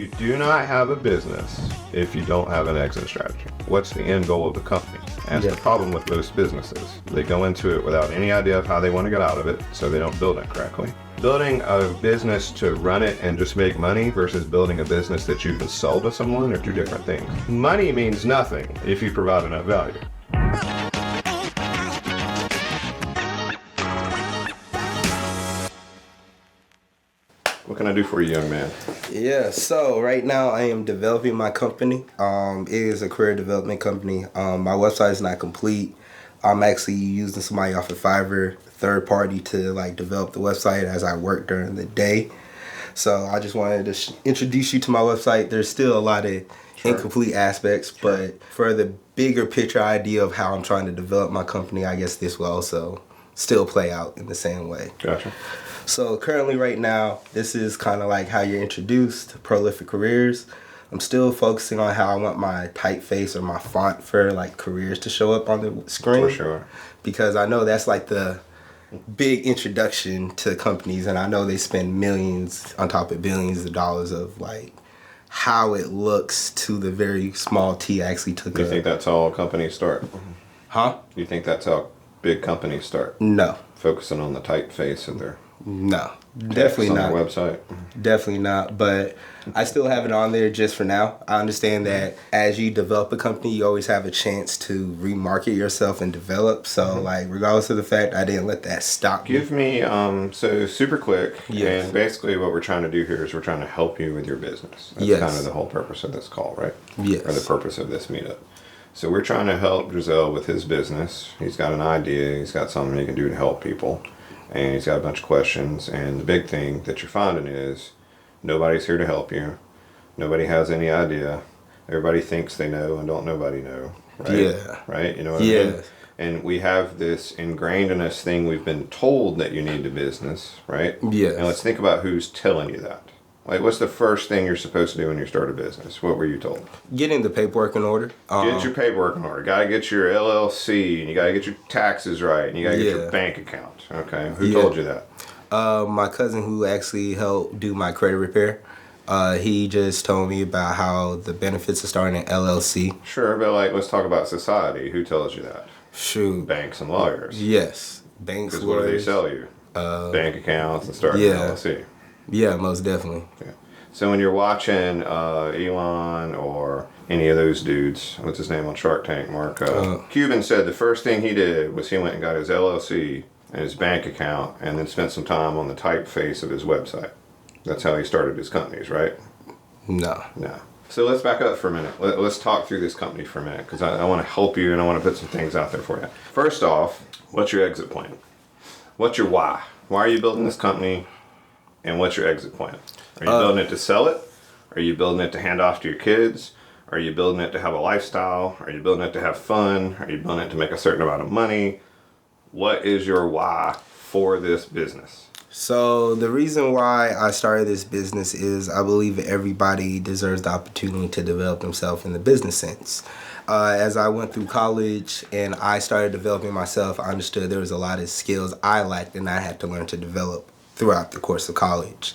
You do not have a business if you don't have an exit strategy. What's the end goal of the company? And that's the problem with most businesses. They go into it without any idea of how they want to get out of it, so they don't build it correctly. Building a business to run it and just make money versus building a business that you can sell to someone are two different things. Money means nothing if you provide enough value. What can I do for you, young man? Yeah, so right now I am developing my company. It is a career development company. My website is not complete. I'm actually using somebody off of Fiverr, third party, to develop the website as I work during the day. So I just wanted to introduce you to my website. There's still a lot of incomplete aspects, but for the bigger picture idea of how I'm trying to develop my company, I guess this will also still play out in the same way. Gotcha. So currently right now, this is kind of like how you're introduced to prolific careers. I'm still focusing on how I want my typeface or my font for careers to show up on the screen. For sure. Because I know that's the big introduction to companies, and I know they spend millions on top of billions of dollars of how it looks to the very small T I actually took. Do you think that's how all companies start? Huh? Do you think that's how big companies start? No. Focusing on the typeface of their No, definitely not. On their website? Definitely not, but I still have it on there just for now. I understand that as you develop a company, you always have a chance to remarket yourself and develop. So, regardless of the fact, I didn't let that stop me. Give me, so super quick, Yes. and basically what we're trying to do here is we're trying to help you with your business. That's Yes. kind of the whole purpose of this call, right? Yes. Or the purpose of this meetup. So we're trying to help Drissel with his business. He's got an idea, he's got something he can do to help people. And he's got a bunch of questions, and the big thing that you're finding is nobody's here to help you. Nobody has any idea. Everybody thinks they know and don't nobody know. Right? Yeah. Right? You know what I mean? And we have this ingrained in us thing, we've been told that you need a business, right? Yes. And let's think about who's telling you that. What's the first thing you're supposed to do when you start a business? What were you told? Getting the paperwork in order. Get your paperwork in order. Gotta get your LLC, and you gotta get your taxes right, and you gotta get your bank account. Okay, who told you that? My cousin, who actually helped do my credit repair, he just told me about how the benefits of starting an LLC. Sure, but let's talk about society. Who tells you that? Shoot. Banks and lawyers. Yes, banks. Because what do they sell you? Bank accounts and starting an LLC. Yeah, most definitely. Yeah. So when you're watching Elon or any of those dudes, what's his name on Shark Tank, Mark? Cuban said the first thing he did was he went and got his LLC and his bank account and then spent some time on the typeface of his website. That's how he started his companies, right? No. So let's back up for a minute. Let's talk through this company for a minute because I want to help you and I want to put some things out there for you. First off, what's your exit plan? What's your why? Why are you building this company? And what's your exit plan? Are you building it to sell it? Are you building it to hand off to your kids? Are you building it to have a lifestyle? Are you building it to have fun? Are you building it to make a certain amount of money? What is your why for this business? So the reason why I started this business is I believe that everybody deserves the opportunity to develop themselves in the business sense. As I went through college and I started developing myself, I understood there was a lot of skills I lacked and I had to learn to develop throughout the course of college.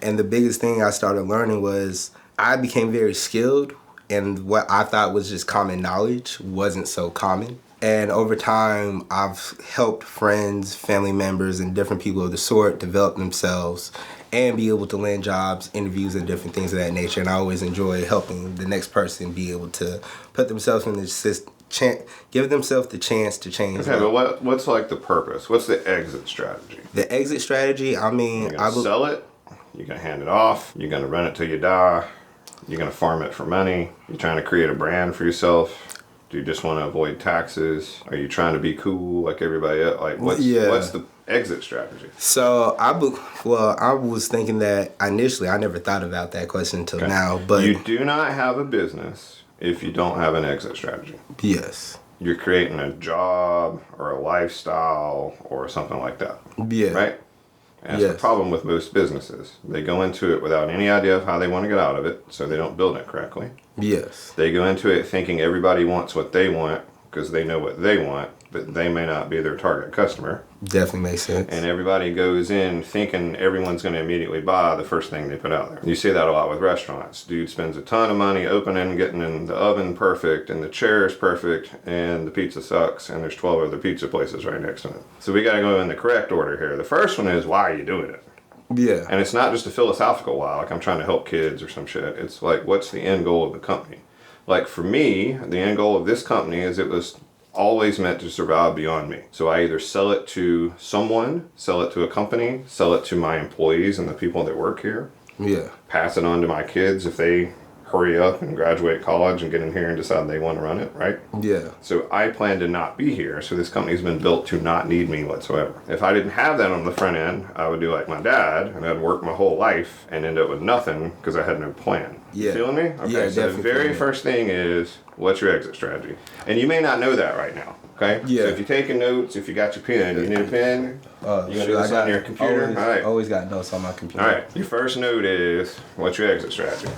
And the biggest thing I started learning was I became very skilled, and what I thought was just common knowledge wasn't so common. And over time, I've helped friends, family members, and different people of the sort develop themselves and be able to land jobs, interviews, and different things of that nature. And I always enjoy helping the next person be able to put themselves in the system, give themselves the chance to change. Okay, but what's the purpose? What's the exit strategy? The exit strategy, I mean... You're going to sell it? You're going to hand it off? You're going to run it till you die? You're going to farm it for money? You're trying to create a brand for yourself? Do you just want to avoid taxes? Are you trying to be cool like everybody else? What's the exit strategy? So, I was thinking that initially, I never thought about that question until now, but... You do not have a business if you don't have an exit strategy. Yes. You're creating a job or a lifestyle or something like that. Yeah. Right? And that's the problem with most businesses. They go into it without any idea of how they want to get out of it, so they don't build it correctly. Yes. They go into it thinking everybody wants what they want because they know what they want, but they may not be their target customer. Definitely makes sense. And everybody goes in thinking everyone's going to immediately buy the first thing they put out there. You see that a lot with restaurants. Dude spends a ton of money opening, getting in the oven perfect, and the chair is perfect, and the pizza sucks, and there's 12 other pizza places right next to it. So we got to go in the correct order here. The first one is, why are you doing it? Yeah. And it's not just a philosophical why, like I'm trying to help kids or some shit. It's like, what's the end goal of the company? Like for me, the end goal of this company is it was always meant to survive beyond me. So I either sell it to someone, sell it to a company, sell it to my employees and the people that work here. Yeah. Pass it on to my kids if they hurry up and graduate college and get in here and decide they want to run it, right? Yeah. So I plan to not be here. So this company's been built to not need me whatsoever. If I didn't have that on the front end, I would do like my dad and I'd work my whole life and end up with nothing because I had no plan. Yeah. You feeling me? Okay, Yeah, so the definitely very feeling first thing is, what's your exit strategy? And you may not know that right now. Okay? Yeah. So if you're taking notes, if you got your pen, you need a pen? You gonna do this on your computer? Always, All right. always got notes on my computer. All right. Your first note is, what's your exit strategy?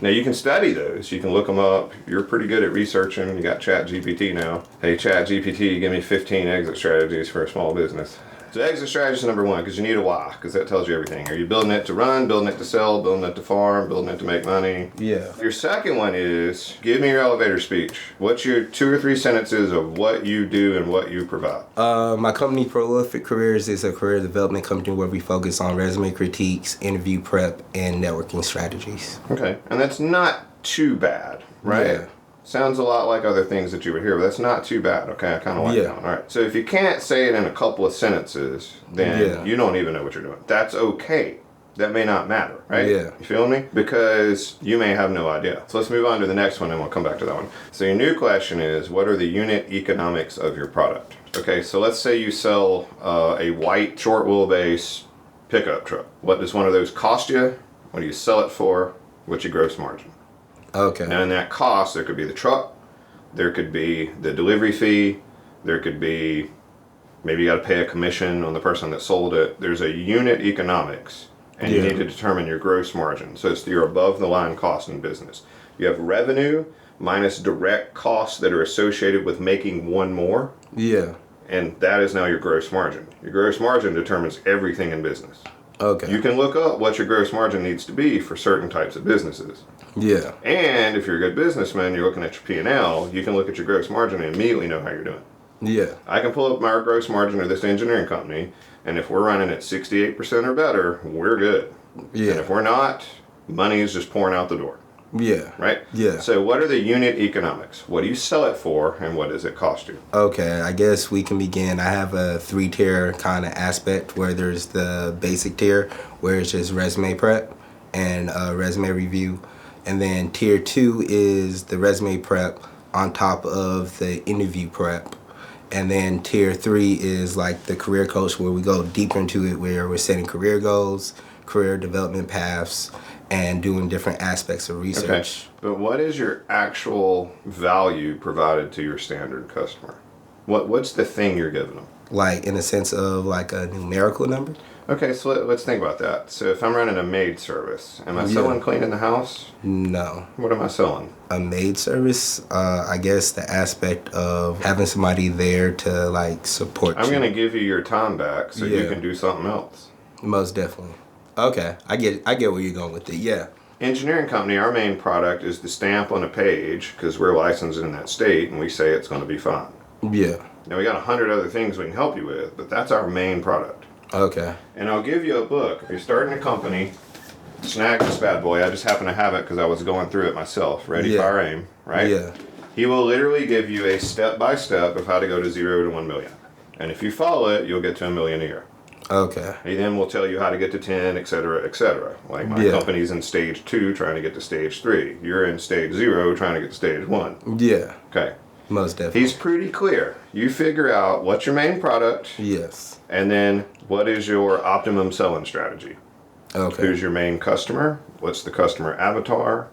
Now you can study those. You can look them up. You're pretty good at researching. You got Chat GPT now. Hey, Chat GPT, give me 15 exit strategies for a small business. So exit strategy is number one because you need a why, because that tells you everything. Are you building it to run, building it to sell, building it to farm, building it to make money? Yeah. Your second one is, give me your elevator speech. What's your 2 or 3 sentences of what you do and what you provide? My company, Prolific Careers, is a career development company where we focus on resume critiques, interview prep, and networking strategies. Okay, and that's not too bad, right? Yeah. Sounds a lot like other things that you would hear, but that's not too bad, okay? I kind of like that one. All right, so if you can't say it in a couple of sentences, then you don't even know what you're doing. That's okay. That may not matter, right? Yeah. You feel me? Because you may have no idea. So let's move on to the next one and we'll come back to that one. So your new question is, what are the unit economics of your product? Okay, so let's say you sell a white short wheelbase pickup truck. What does one of those cost you? What do you sell it for? What's your gross margin? Okay. Now in that cost, there could be the truck, there could be the delivery fee, there could be, maybe you got to pay a commission on the person that sold it. There's a unit economics, and you need to determine your gross margin. So it's your above the line cost in business. You have revenue minus direct costs that are associated with making one more. Yeah. And that is now your gross margin. Your gross margin determines everything in business. Okay. You can look up what your gross margin needs to be for certain types of businesses. Yeah. And if you're a good businessman, you're looking at your P&L, you can look at your gross margin and immediately know how you're doing. Yeah. I can pull up my gross margin of this engineering company, and if we're running at 68% or better, we're good. Yeah. And if we're not, money is just pouring out the door. Yeah. Right? Yeah. So what are the unit economics? What do you sell it for, and what does it cost you? Okay, I guess we can begin. I have a 3-tier kind of aspect where there's the basic tier where it's just resume prep and resume review. And then tier 2 is the resume prep on top of the interview prep. And then tier 3 is like the career coach where we go deeper into it, where we're setting career goals, career development paths, and doing different aspects of research. Okay. But what is your actual value provided to your standard customer? What's the thing you're giving them? Like in a sense of like a numerical number? Okay, so let's think about that. So if I'm running a maid service, am I selling cleaning the house? No. What am I selling? A maid service, I guess the aspect of having somebody there to like support you. I'm going to give you your time back so you can do something else. Most definitely. Okay, I get where you're going with it. Yeah. Engineering company, our main product is the stamp on a page because we're licensed in that state and we say it's going to be fine. Yeah. Now we got 100 other things we can help you with, but that's our main product. Okay. And I'll give you a book. If you're starting a company, snag this bad boy. I just happen to have it because I was going through it myself. Ready, fire, aim, right? Yeah. He will literally give you a step-by-step of how to go to 0 to 1 million. And if you follow it, you'll get to $1 million a year. Okay. He then will tell you how to get to 10, et cetera, et cetera. Like my company's in stage 2 trying to get to stage 3. You're in stage 0 trying to get to stage 1. Yeah. Okay. Most definitely. He's pretty clear. You figure out what's your main product. Yes. And then what is your optimum selling strategy? Okay. Who's your main customer? What's the customer avatar?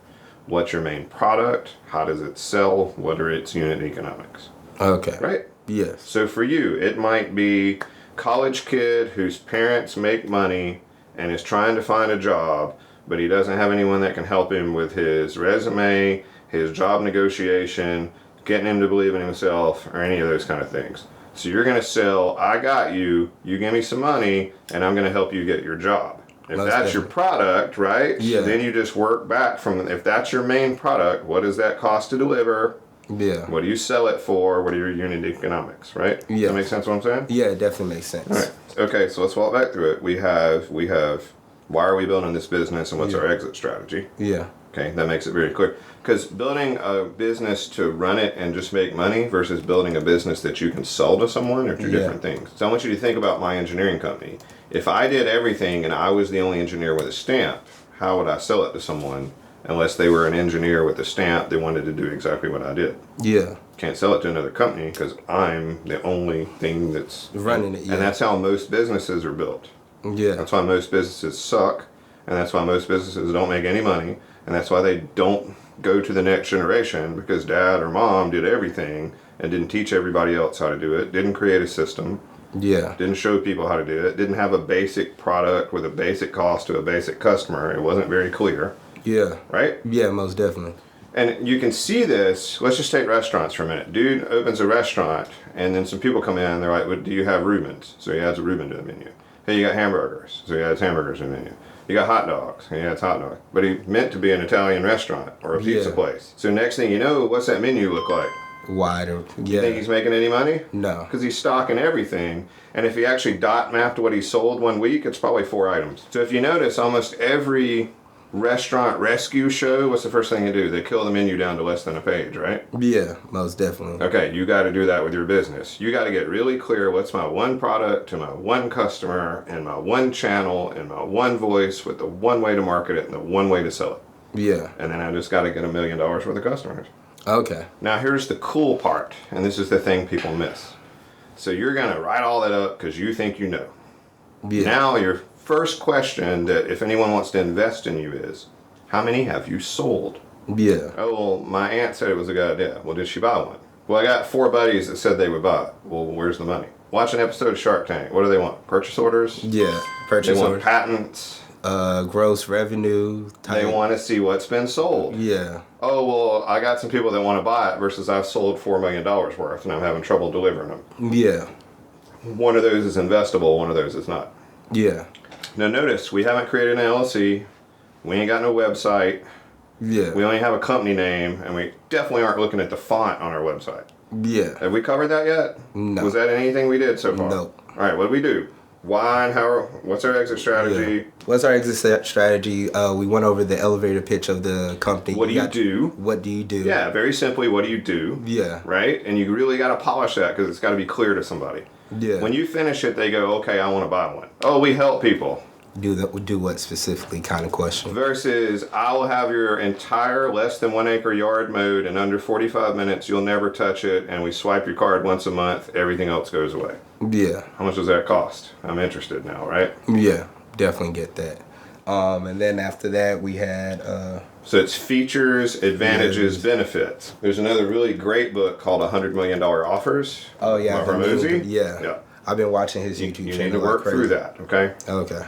What's your main product? How does it sell? What are its unit economics? Okay. Right? Yes. So for you, it might be college kid whose parents make money and is trying to find a job, but he doesn't have anyone that can help him with his resume, his job negotiation, getting him to believe in himself, or any of those kind of things. So you're going to sell, I got you, you give me some money, and I'm going to help you get your job. If that's your product, right? Yeah. Then you just work back from, if that's your main product, what does that cost to deliver? Yeah. What do you sell it for? What are your unit economics, right? Yeah. Does that make sense what I'm saying? Yeah, it definitely makes sense. All right. Okay, so let's walk back through it. We have why are we building this business and what's our exit strategy? Yeah. Okay, that makes it very clear. Because building a business to run it and just make money versus building a business that you can sell to someone are two different things. So I want you to think about my engineering company. If I did everything and I was the only engineer with a stamp, how would I sell it to someone unless they were an engineer with a stamp, they wanted to do exactly what I did? Yeah. Can't sell it to another company because I'm the only thing that's running it. Yeah. And that's how most businesses are built. Yeah. That's why most businesses suck, and that's why most businesses don't make any money, and that's why they don't go to the next generation, because dad or mom did everything and didn't teach everybody else how to do it, didn't create a system, Yeah. didn't show people how to do it, didn't have a basic product with a basic cost to a basic customer. It wasn't very clear. Yeah. Right? Yeah, most definitely. And you can see this. Let's just take restaurants for a minute. Dude opens a restaurant, and then some people come in and they're like, well, do you have Reubens? So he adds a Reuben to the menu. Hey, you got hamburgers. So he adds hamburgers to the menu. You got hot dogs. He adds hot dogs. But he meant to be an Italian restaurant or a pizza place. So next thing you know, what's that menu look like? Wider. Yeah. You think he's making any money? No. Because he's stocking everything. And if he actually dot mapped what he sold one week, it's probably 4 items. So if you notice, almost every restaurant rescue show, what's the first thing they do? They kill the menu down to less than a page, right? Yeah, most definitely. Okay, you got to do that with your business. You got to get really clear what's my one product to my one customer and my one channel and my one voice with the one way to market it and the one way to sell it. Yeah. And then I just got to get $1 million worth of customers. Okay. Now here's the cool part, and this is the thing people miss. So you're going to write all that up because you think you know. Yeah. Now your first question that if anyone wants to invest in you is, how many have you sold? Yeah. Oh, well, my aunt said it was a good idea. Well, did she buy one? Well, I got 4 buddies that said they would buy it. Well, where's the money? Watch an episode of Shark Tank. What do they want? Purchase orders? Yeah. Purchase They want orders. patents. Gross revenue. They want to see what's been sold. Yeah. Oh, well, I got some people that want to buy it versus I've sold $4 million worth and I'm having trouble delivering them. Yeah. One of those is investable, one of those is not. Yeah. Now notice, we haven't created an LLC. We ain't got no website. Yeah. We only have a company name, and we definitely aren't looking at the font on our website. Yeah. Have we covered that yet? No. Was that anything we did so far? No. All right, what did we do? Why and how? What's our exit strategy? Yeah. What's our exit strategy? We went over the elevator pitch of the company. What do you do? What do you do? Yeah, very simply, what do you do? Yeah. Right? And you really got to polish that because it's got to be clear to somebody. Yeah. When you finish it, they go, okay, I want to buy one. Oh, we help people. Do what specifically kind of question? Versus, I will have your entire less than 1 acre yard mowed in under 45 minutes. You'll never touch it, and we swipe your card once a month. Everything else goes away. Yeah. How much does that cost? I'm interested now, right? Yeah, definitely get that. And then after that, we had. So it's features, advantages, benefits. There's another really great book called $100 Million Offers. Oh yeah, by Ramosi. Yeah. I've been watching his YouTube channel. You need to work through that, okay? Okay.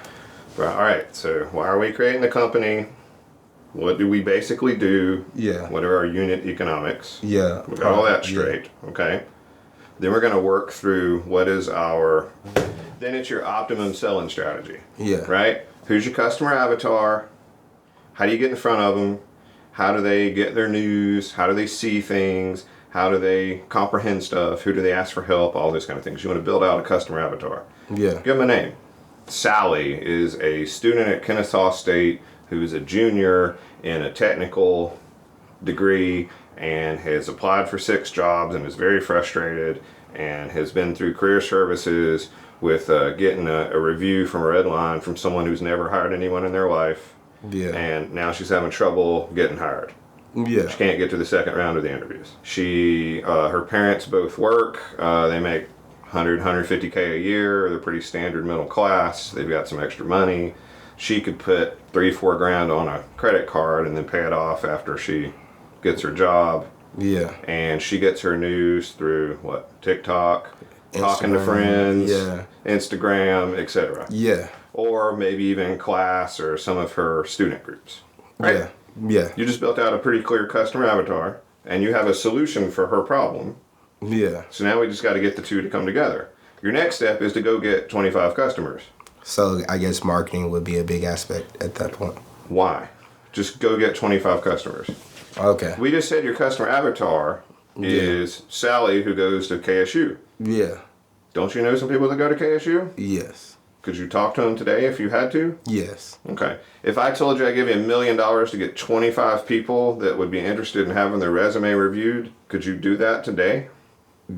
Well, all right, so why are we creating the company? What do we basically do? Yeah. What are our unit economics? Yeah. We got all that straight, okay? Then we're going to work through what is our, then it's your optimum selling strategy. Yeah. Right? Who's your customer avatar? How do you get in front of them? How do they get their news? How do they see things? How do they comprehend stuff? Who do they ask for help? All those kind of things. You want to build out a customer avatar. Yeah. Give them a name. Sally is a student at Kennesaw State who's a junior in a technical degree and has applied for 6 jobs and is very frustrated and has been through career services with getting a review from a red line from someone who's never hired anyone in their life. Yeah. And now she's having trouble getting hired. Yeah. She can't get to the second round of the interviews. Her parents both work. They make 150K a year. They're pretty standard middle class. They've got some extra money. She could put 3-4 grand on a credit card and then pay it off after she gets her job. Yeah. And she gets her news through what? TikTok, talking to Instagram, friends, yeah. Instagram, etc. Yeah. Or maybe even class or some of her student groups. Right? Yeah. Yeah. You just built out a pretty clear customer avatar. and you have a solution for her problem. Yeah. So now we just got to get the two to come together. Your next step is to go get 25 customers. So I guess marketing would be a big aspect at that point. Why? Just go get 25 customers. Okay. We just said your customer avatar is Sally, who goes to KSU. Yeah. Don't you know some people that go to KSU? Yes. Could you talk to them today if you had to? Yes. Okay. If I told you I'd give you $1 million to get 25 people that would be interested in having their resume reviewed, could you do that today?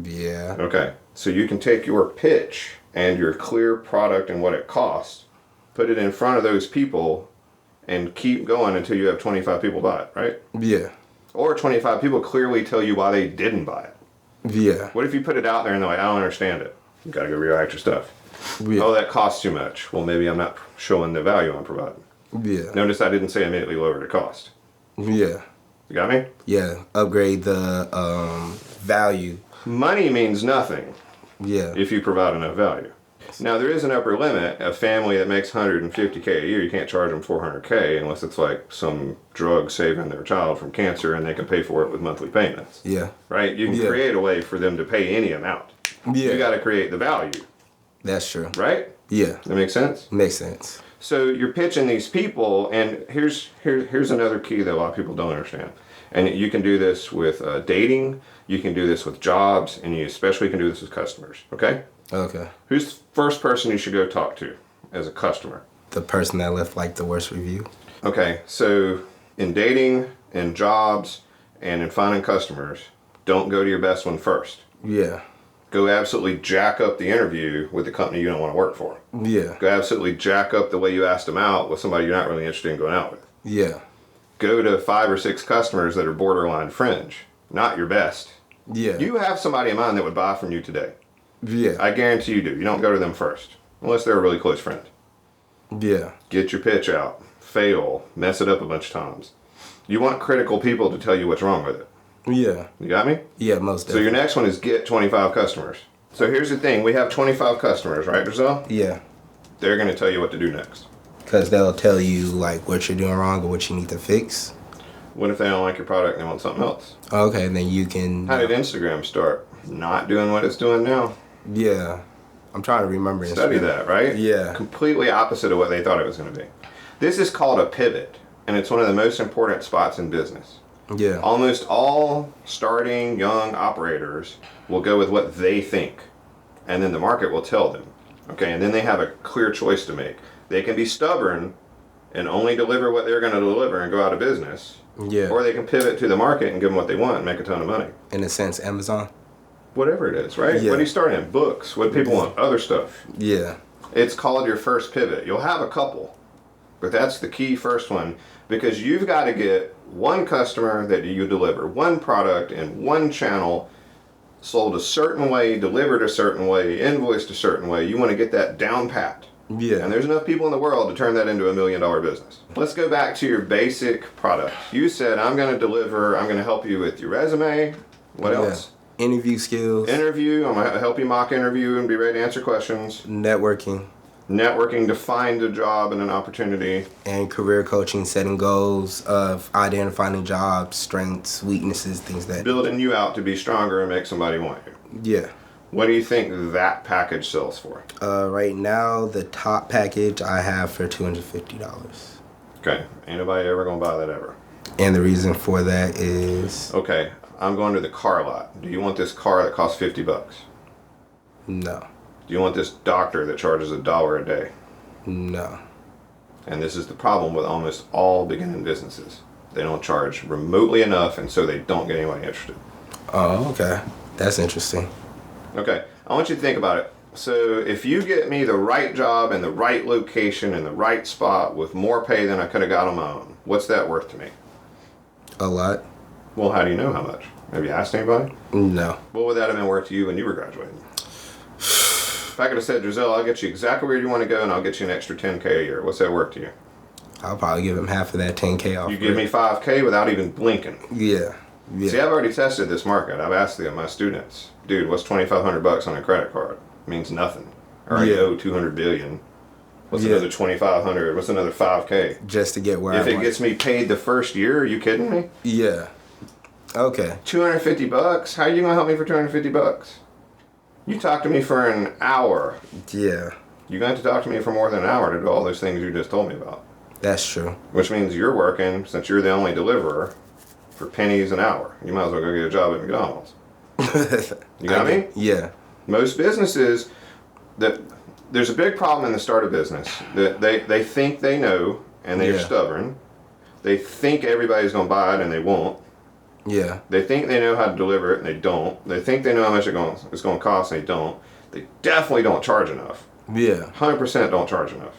Yeah. Okay. So you can take your pitch and your clear product and what it costs, put it in front of those people, and keep going until you have 25 people buy it, right? Yeah. Or 25 people clearly tell you why they didn't buy it. Yeah. What if you put it out there and they're like, I don't understand it. You gotta go rewrite your stuff. Yeah. Oh, that costs too much. Well, maybe I'm not showing the value I'm providing. Yeah. Notice I didn't say immediately lower the cost. Yeah. You got me? Yeah. Upgrade the value. Money means nothing Yeah. if you provide enough value. Now, there is an upper limit. A family that makes $150K a year, you can't charge them $400K unless it's like some drug saving their child from cancer and they can pay for it with monthly payments. Yeah. Right? You can Yeah. create a way for them to pay any amount. Yeah. You got to create the value. That's true. Right? Yeah. That makes sense? Makes sense. So you're pitching these people, and here's another key that a lot of people don't understand. And you can do this with dating, you can do this with jobs, and you especially can do this with customers. Okay? Okay. Who's the first person you should go talk to as a customer? The person that left like the worst review. Okay, so in dating, in jobs, and in finding customers, don't go to your best one first. Yeah. Go absolutely jack up the interview with the company you don't want to work for. Yeah. Go absolutely jack up the way you asked them out with somebody you're not really interested in going out with. Yeah. Go to 5 or 6 customers that are borderline fringe, not your best. Yeah. You have somebody in mind that would buy from you today. Yeah. I guarantee you do. You don't go to them first, unless they're a really close friend. Yeah. Get your pitch out, fail, mess it up a bunch of times. You want critical people to tell you what's wrong with it. Yeah. You got me? Yeah, most So definitely. your next one is get 25 customers. So here's the thing. We have 25 customers, right, Drissel? Yeah. They're going to tell you what to do next. Because they'll tell you like what you're doing wrong or what you need to fix. What if they don't like your product and they want something else? Okay, then you can. How did Instagram start? Not doing what it's doing now. Yeah. I'm trying to remember. Study that, right? Yeah. Completely opposite of what they thought it was going to be. This is called a pivot, and it's one of the most important spots in business. Yeah. Almost all starting young operators will go with what they think, and then the market will tell them. Okay, and then they have a clear choice to make. They can be stubborn and only deliver what they're going to deliver and go out of business. Yeah. Or they can pivot to the market and give them what they want and make a ton of money. In a sense, Amazon. Whatever it is, right? Yeah. What do you start in? Books. What do people want? Other stuff. Yeah. It's called your first pivot. You'll have a couple, but that's the key first one, because you've got to get one customer that you deliver, one product in one channel, sold a certain way, delivered a certain way, invoiced a certain way. You want to get that down pat. Yeah. And there's enough people in the world to turn that into $1 million business. Let's go back to your basic product. You said, I'm going to help you with your resume. What else? Interview skills. Interview. I'm going to help you mock interview and be ready to answer questions. Networking. Networking to find a job and an opportunity. And career coaching, setting goals of identifying jobs, strengths, weaknesses, things that. Building you out to be stronger and make somebody want you. Yeah. What do you think that package sells for? Right now, the top package I have for $250. Okay. Ain't nobody ever going to buy that ever. And the reason for that is Okay. I'm going to the car lot. Do you want this car that costs $50? no. Do you want this doctor that charges $1 a day? No. And this is the problem with almost all beginning businesses. They don't charge remotely enough, and so they don't get anybody interested. Oh, okay. That's interesting. Okay, I want you to think about it. So if you get me the right job in the right location in the right spot with more pay than I could have got on my own, what's that worth to me? A lot? Well, how do you know how much? Have you asked anybody? No. What would that have been worth to you when you were graduating? If I could have said, Drissel, I'll get you exactly where you want to go and I'll get you an extra $10K a year, what's that worth to you? I'll probably give him half of that $10K off. You give me $5K without even blinking. Yeah. Yeah. See, I've already tested this market. I've asked my students, dude, what's $2,500 on a credit card? It means nothing. I already owe $200 billion. What's another $2,500? What's another $5K? Just to get where If I it want. gets me paid the first year, are you kidding me? Yeah. Okay. $250? How are you gonna help me for $250? You talk to me for an hour. Yeah. You're going to have to talk to me for more than an hour to do all those things you just told me about. That's true. Which means you're working, since you're the only deliverer, for pennies an hour. You might as well go get a job at McDonald's. You got me? Yeah. Most businesses, there's a big problem in the start of business. That they think they know, and they're stubborn. They think everybody's going to buy it, and they won't. Yeah. They think they know how to deliver it, and they don't. They think they know how much it's going to cost, and they don't. They definitely don't charge enough. Yeah. 100% don't charge enough.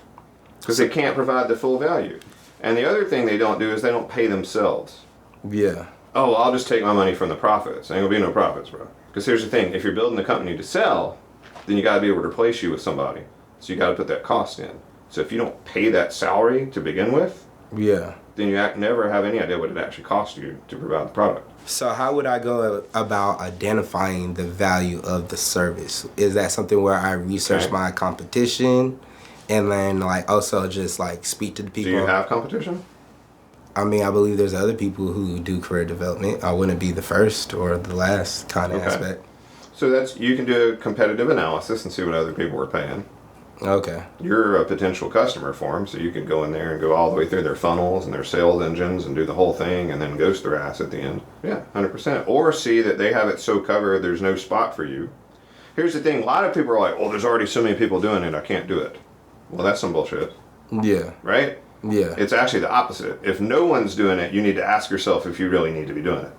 Because they can't provide the full value. And the other thing they don't do is they don't pay themselves. Yeah. Oh, well, I'll just take my money from the profits. Ain't gonna be no profits, bro. Because here's the thing. If you're building a company to sell, then you got to be able to replace you with somebody. So you got to put that cost in. So if you don't pay that salary to begin with, yeah, then you never have any idea what it actually costs you to provide the product. So how would I go about identifying the value of the service? Is that something where I research my competition and then like also just like speak to the people? Do you have competition? I mean, I believe there's other people who do career development. I wouldn't be the first or the last kind of aspect. So you can do a competitive analysis and see what other people are paying. Okay. You're a potential customer for them, so you can go in there and go all the way through their funnels and their sales engines and do the whole thing and then ghost their ass at the end. Yeah, 100%. Or see that they have it so covered there's no spot for you. Here's the thing, a lot of people are like, well, there's already so many people doing it, I can't do it. Well, that's some bullshit. Yeah. Right? Yeah. It's actually the opposite. If no one's doing it, you need to ask yourself if you really need to be doing it.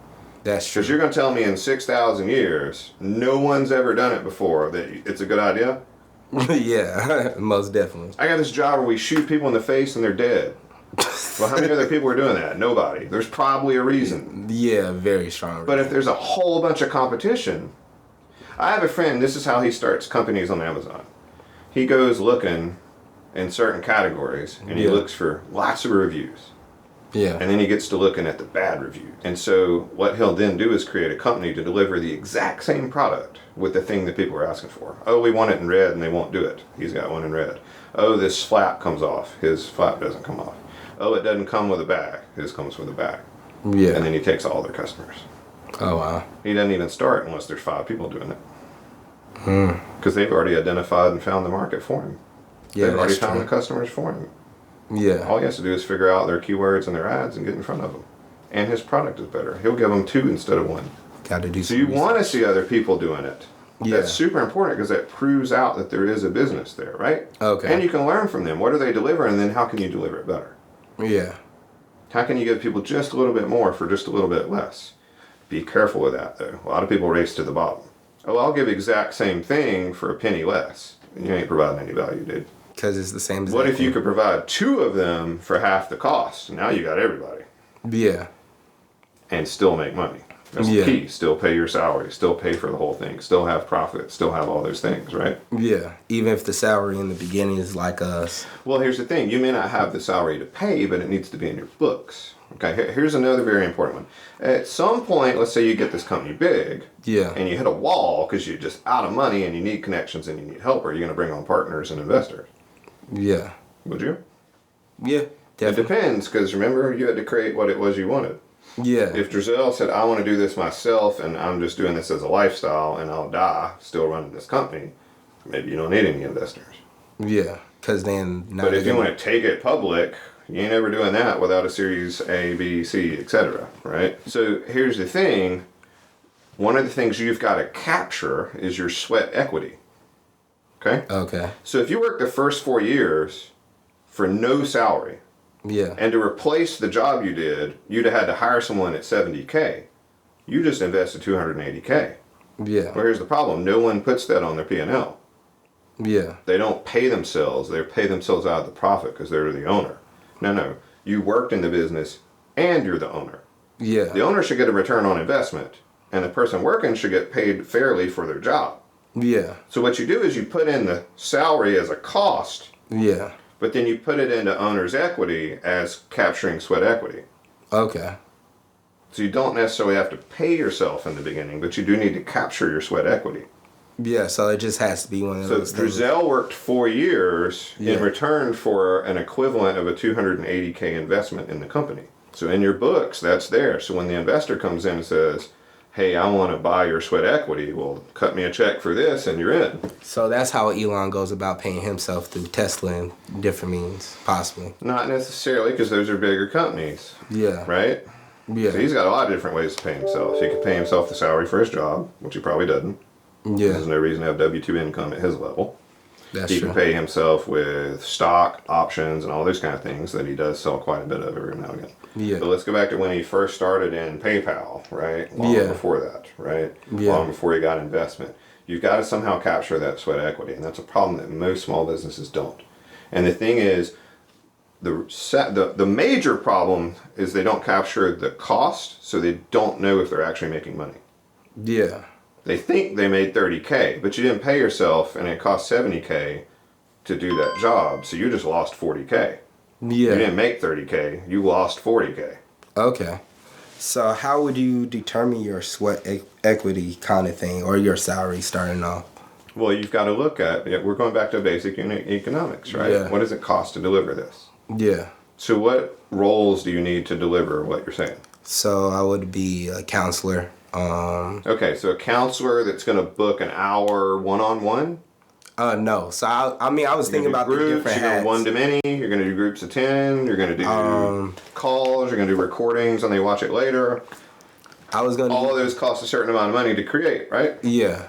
That's true. Because you're going to tell me in 6,000 years, no one's ever done it before, that it's a good idea? Yeah, most definitely. I got this job where we shoot people in the face and they're dead. Well, how many other people are doing that? Nobody. There's probably a reason. Yeah, very strong reason. But if there's a whole bunch of competition, I have a friend, this is how he starts companies on Amazon. He goes looking in certain categories and he looks for lots of reviews. Yeah. And then he gets to looking at the bad reviews. And so what he'll then do is create a company to deliver the exact same product with the thing that people are asking for. Oh, we want it in red and they won't do it. He's got one in red. Oh, this flap comes off. His flap doesn't come off. Oh, it doesn't come with a bag. His comes with a bag. Yeah. And then he takes all their customers. Oh, wow. He doesn't even start unless there's 5 people doing it. Because they've already identified and found the market for him. Yeah, they've already found the customers for him. Yeah. All he has to do is figure out their keywords and their ads and get in front of them. And his product is better. He'll give them 2 instead of 1. Got to do. So you want to see other people doing it. Yeah. That's super important because that proves out that there is a business there, right? Okay. And you can learn from them. What do they deliver, and then how can you deliver it better? Yeah. How can you give people just a little bit more for just a little bit less? Be careful with that, though. A lot of people race to the bottom. Oh, I'll give exact same thing for a penny less. You ain't providing any value, dude. Because it's the same. What if you could provide 2 of them for half the cost? Now you got everybody. Yeah. And still make money. That's the key. Still pay your salary. Still pay for the whole thing. Still have profit. Still have all those things, right? Yeah. Even if the salary in the beginning is like us. Well, here's the thing. You may not have the salary to pay, but it needs to be in your books. Okay, here's another very important one. At some point, let's say you get this company big. Yeah. And you hit a wall because you're just out of money and you need connections and you need help. Are you going to bring on partners and investors? Yeah. Would you? Yeah, definitely. It depends, because remember, you had to create what it was you wanted. Yeah. If Drissel said, I want to do this myself and I'm just doing this as a lifestyle and I'll die still running this company, maybe you don't need any investors. Yeah, because then... But if you want to take it public, you ain't ever doing that without a Series A, B, C, etc., right? So here's the thing. One of the things you've got to capture is your sweat equity. Okay? Okay. So if you work the first 4 years for no salary, and to replace the job you did, you'd have had to hire someone at $70K. You just invested $280K. Yeah. Well, here's the problem. No one puts that on their P&L. Yeah. They don't pay themselves. They pay themselves out of the profit because they're the owner. No. You worked in the business and you're the owner. Yeah. The owner should get a return on investment, and the person working should get paid fairly for their job. Yeah. So what you do is you put in the salary as a cost. Yeah. But then you put it into owner's equity as capturing sweat equity. Okay. So you don't necessarily have to pay yourself in the beginning, but you do need to capture your sweat equity. Yeah, so it just has to be one of those things. So Drissel worked 4 years in return for an equivalent of a $280K investment in the company. So in your books, that's there. So when the investor comes in and says, hey, I want to buy your sweat equity, well, cut me a check for this and you're in. So that's how Elon goes about paying himself through Tesla and different means, possibly. Not necessarily, because those are bigger companies. Yeah. Right? Yeah. So he's got a lot of different ways to pay himself. He could pay himself the salary for his job, which he probably doesn't. Yeah. There's no reason to have W-2 income at his level. That's He true. can pay himself with stock, options, and all those kind of things that he does sell quite a bit of every now and again. Yeah. But let's go back to when he first started in PayPal, right? Long before that, right? Yeah. Long before he got investment. You've got to somehow capture that sweat equity, and that's a problem that most small businesses don't. And the thing is, the major problem is they don't capture the cost, so they don't know if they're actually making money. Yeah. They think they made 30K, but you didn't pay yourself, and it cost 70K to do that job, so you just lost 40K. Yeah. You didn't make 30K, you lost 40K. Okay. So how would you determine your sweat equity kind of thing, or your salary starting off? Well, you've got to look at it. We're going back to basic economics, right? Yeah. What does it cost to deliver this? Yeah. So what roles do you need to deliver what you're saying? So I would be a counselor. Okay, so a counselor that's going to book an hour one-on-one? No. So I was thinking about the groups, different you're hats. going one-to-many, you're going to do groups of 10, you're going to do calls, you're going to do recordings, and they watch it later. I was gonna. All of those cost a certain amount of money to create, right? Yeah.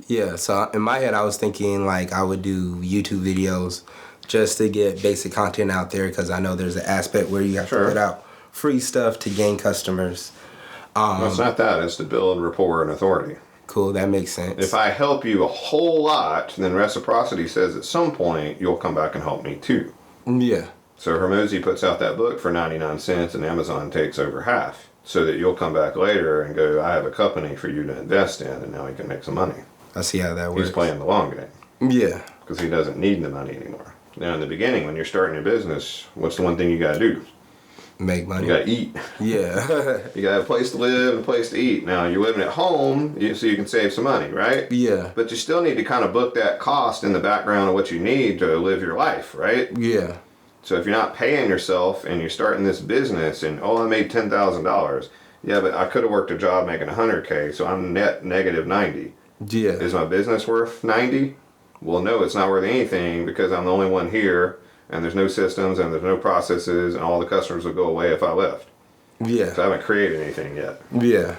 Yeah. So in my head, I was thinking like I would do YouTube videos just to get basic content out there, because I know there's an aspect where you have to put out free stuff to gain customers. No, it's not that. It's to build rapport and authority. Cool, that makes sense. If I help you a whole lot, then reciprocity says at some point you'll come back and help me too. Yeah. So Hermosi puts out that book for 99 cents and Amazon takes over half, so that you'll come back later and go, I have a company for you to invest in, and now he can make some money. I see how that works. He's playing the long game. Yeah. Because he doesn't need the money anymore. Now in the beginning, when you're starting your business, what's the one thing you got to do? Make money. You got to eat. Yeah. You got to have a place to live and a place to eat. Now you're living at home, so you can save some money, right? Yeah. But you still need to kind of book that cost in the background of what you need to live your life, right? Yeah. So if you're not paying yourself and you're starting this business and, I made $10,000. Yeah, but I could have worked a job making $100K, so I'm net negative 90. Yeah. Is my business worth 90? Well, no, it's not worth anything because I'm the only one here, and there's no systems and there's no processes, and all the customers will go away if I left. Yeah. So I haven't created anything yet. Yeah.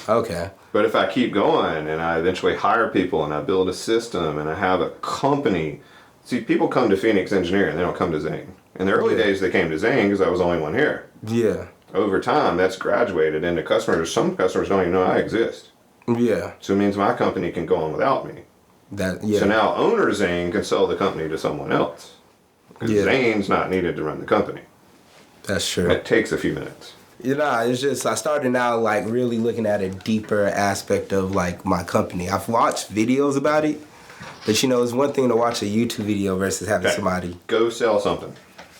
Okay. But if I keep going and I eventually hire people and I build a system and I have a company, see, people come to Phoenix Engineering, they don't come to Zane. In the early days, they came to Zane because I was the only one here. Yeah. Over time, that's graduated into customers. Some customers don't even know I exist. Yeah. So it means my company can go on without me. Yeah. So now owner Zane can sell the company to someone else. Because Zane's not needed to run the company. That's true. It takes a few minutes. It's just I started now like really looking at a deeper aspect of like my company. I've watched videos about it, but it's one thing to watch a YouTube video versus having somebody go sell something.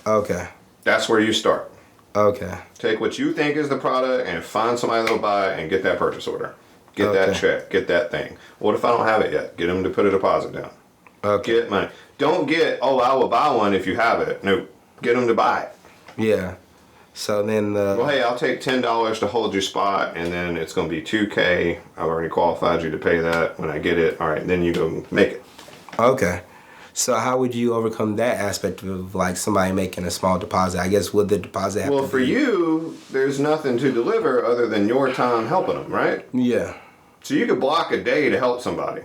Okay. That's where you start. Okay. Take what you think is the product and find somebody that'll buy it and get that purchase order. Get that check. Get that thing. What if I don't have it yet? Get them to put a deposit down. Okay. Get money. Don't get, I will buy one if you have it. No, get them to buy it. Yeah. So then well, hey, I'll take $10 to hold your spot, and then it's going to be $2K. I've already qualified you to pay that. When I get it, all right, then you go make it. Okay. So how would you overcome that aspect of like somebody making a small deposit? I guess would the deposit have Well, for you, there's nothing to deliver other than your time helping them, right? Yeah. So you could block a day to help somebody.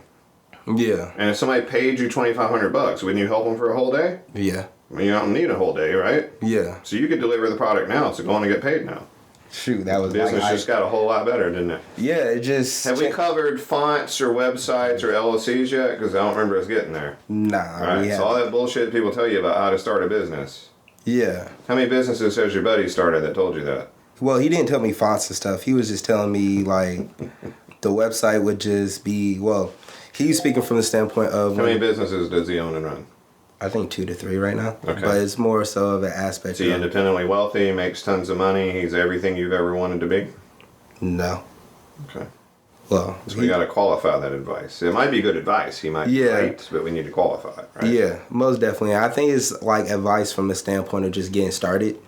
Yeah. And if somebody paid you $2,500, wouldn't you help them for a whole day? Yeah. I mean, you don't need a whole day, right? Yeah. So you could deliver the product now, so go on and get paid now. Shoot, that was Business just got a whole lot better, didn't it? Yeah, it just... Have we covered fonts or websites or LLCs yet? Because I don't remember us getting there. Nah, all right, so all that bullshit people tell you about how to start a business. Yeah. How many businesses has your buddy started that told you that? Well, he didn't tell me fonts and stuff. He was just telling me, like, the website would just be... Well, he's speaking from the standpoint of... How many businesses does he own and run? I think 2 to 3 right now. Okay. But it's more so of an aspect Is he independently wealthy, makes tons of money, he's everything you've ever wanted to be? No. Okay. Well... So we got to qualify that advice. It might be good advice. He might be right, but we need to qualify it, right? Yeah, most definitely. I think it's like advice from the standpoint of just getting started.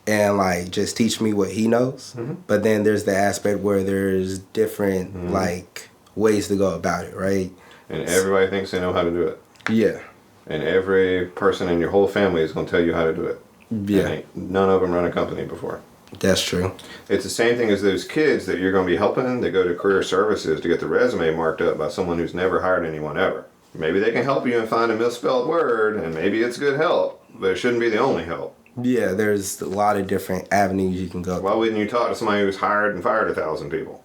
and like just teach me what he knows. But then there's the aspect where there's different like ways to go about it, right? And everybody thinks they know how to do it. Yeah. And every person in your whole family is going to tell you how to do it. Yeah. And none of them run a company before. That's true. It's the same thing as those kids that you're going to be helping that go to career services to get the resume marked up by someone who's never hired anyone ever. Maybe they can help you and find a misspelled word, and maybe it's good help, but it shouldn't be the only help. Yeah, there's a lot of different avenues you can go. Why wouldn't you talk to somebody who's hired and fired 1,000 people?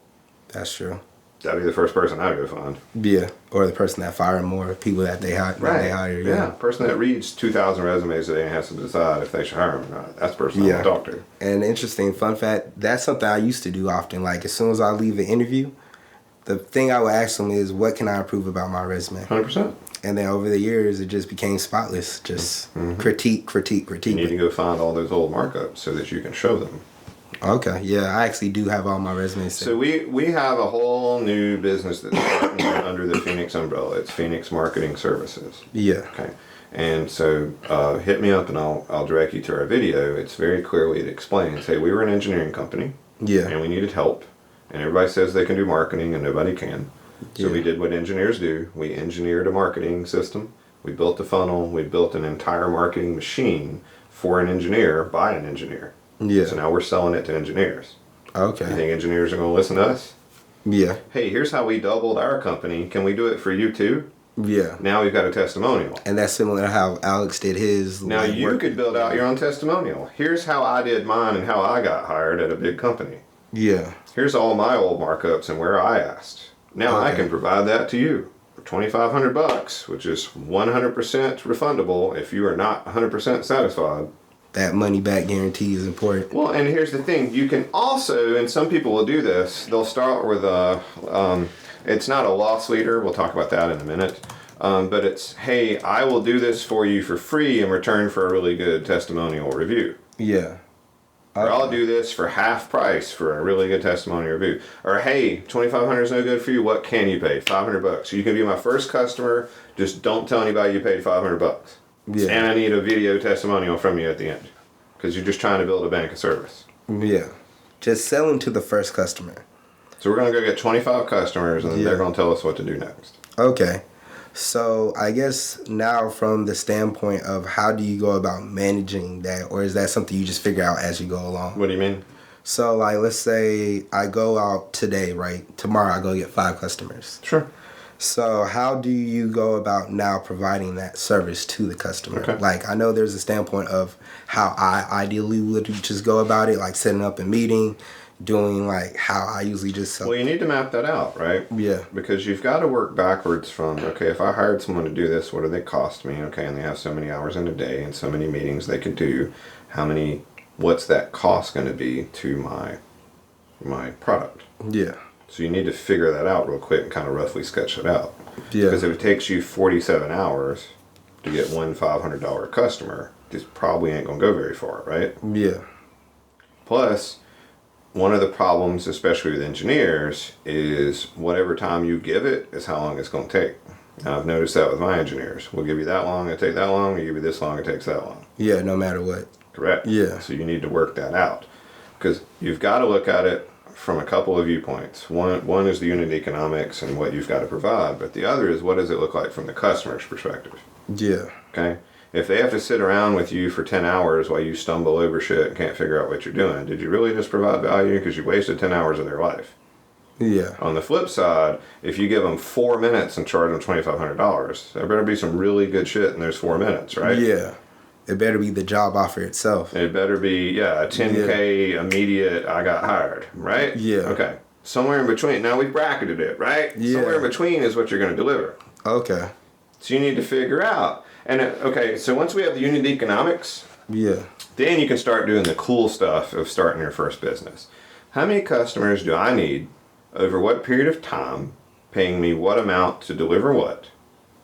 That's true. That'd be the first person I'd go find. Yeah, or the person that fired more people that they hire. Right. They hire. Yeah, person that reads 2,000 resumes a day and has to decide if they should hire them or not. That's the person I want to talk to. And interesting fun fact, that's something I used to do often. Like as soon as I leave an interview, the thing I would ask them is, what can I improve about my resume? 100%. And then over the years, it just became spotless. Just critique. You need to go find all those old markups so that you can show them. Okay, yeah, I actually do have all my resumes. So we have a whole new business that's starting under the Phoenix umbrella. It's Phoenix Marketing Services. Yeah. Okay. And so hit me up and I'll direct you to our video. It's very clearly it explains, hey, we were an engineering company. Yeah. And we needed help. And everybody says they can do marketing and nobody can. So we did what engineers do. We engineered a marketing system. We built a funnel. We built an entire marketing machine for an engineer by an engineer. Yeah. So now we're selling it to engineers. Okay. You think engineers are going to listen to us? Yeah. Hey, here's how we doubled our company. Can we do it for you too? Yeah. Now we've got a testimonial. And that's similar to how Alex did his. Now like, you could build out your own testimonial. Here's how I did mine and how I got hired at a big company. Yeah. Here's all my old markups and where I asked. Now I can provide that to you for $2,500, which is 100% refundable if you are not 100% satisfied. That money back guarantee is important. Well, and here's the thing. You can also, and some people will do this, they'll start with it's not a loss leader. We'll talk about that in a minute. But it's, hey, I will do this for you for free in return for a really good testimonial review. Yeah. Or I'll do this for half price for a really good testimonial review. Or hey, $2,500 is no good for you. What can you pay? $500. You can be my first customer. Just don't tell anybody you paid $500. Yeah. And I need a video testimonial from you at the end, because you're just trying to build a bank of service. Yeah. Just selling to the first customer. So we're gonna go get 25 customers, and then they're gonna tell us what to do next. Okay. So I guess now from the standpoint of how do you go about managing that, or is that something you just figure out as you go along? What do you mean? So like, let's say I go out today, right? Tomorrow I go get 5 customers. Sure. So how do you go about now providing that service to the customer? Okay. Like I know there's a standpoint of how I ideally would just go about it, like setting up a meeting, doing like how I usually just sell. Well, you need to map that out, right? Yeah. Because you've got to work backwards from, okay, if I hired someone to do this, what do they cost me? Okay, and they have so many hours in a day and so many meetings they could do. What's that cost going to be to my product? Yeah. So you need to figure that out real quick and kind of roughly sketch it out. Yeah. Because if it takes you 47 hours to get one $500 customer, this probably ain't going to go very far, right? Yeah. Plus, one of the problems, especially with engineers, is whatever time you give it is how long it's going to take. Now, I've noticed that with my engineers. We'll give you that long, it take that long. We'll give you this long, it takes that long. Yeah, no matter what. Correct. Yeah. So you need to work that out. Because you've got to look at it from a couple of viewpoints. One is the unit economics and what you've got to provide, but the other is what does it look like from the customer's perspective. Yeah. Okay? If they have to sit around with you for 10 hours while you stumble over shit and can't figure out what you're doing, did you really just provide value? Because you wasted 10 hours of their life. Yeah. On the flip side, if you give them 4 minutes and charge them $2,500, there better be some really good shit in those 4 minutes, right? Yeah. It better be the job offer itself. It better be, a 10K immediate, I got hired, right? Yeah. Okay. Somewhere in between. Now we've bracketed it, right? Yeah. Somewhere in between is what you're going to deliver. Okay. So you need to figure out. And, okay, so once we have the unit economics, Yeah. then you can start doing the cool stuff of starting your first business. How many customers do I need over what period of time, paying me what amount to deliver what,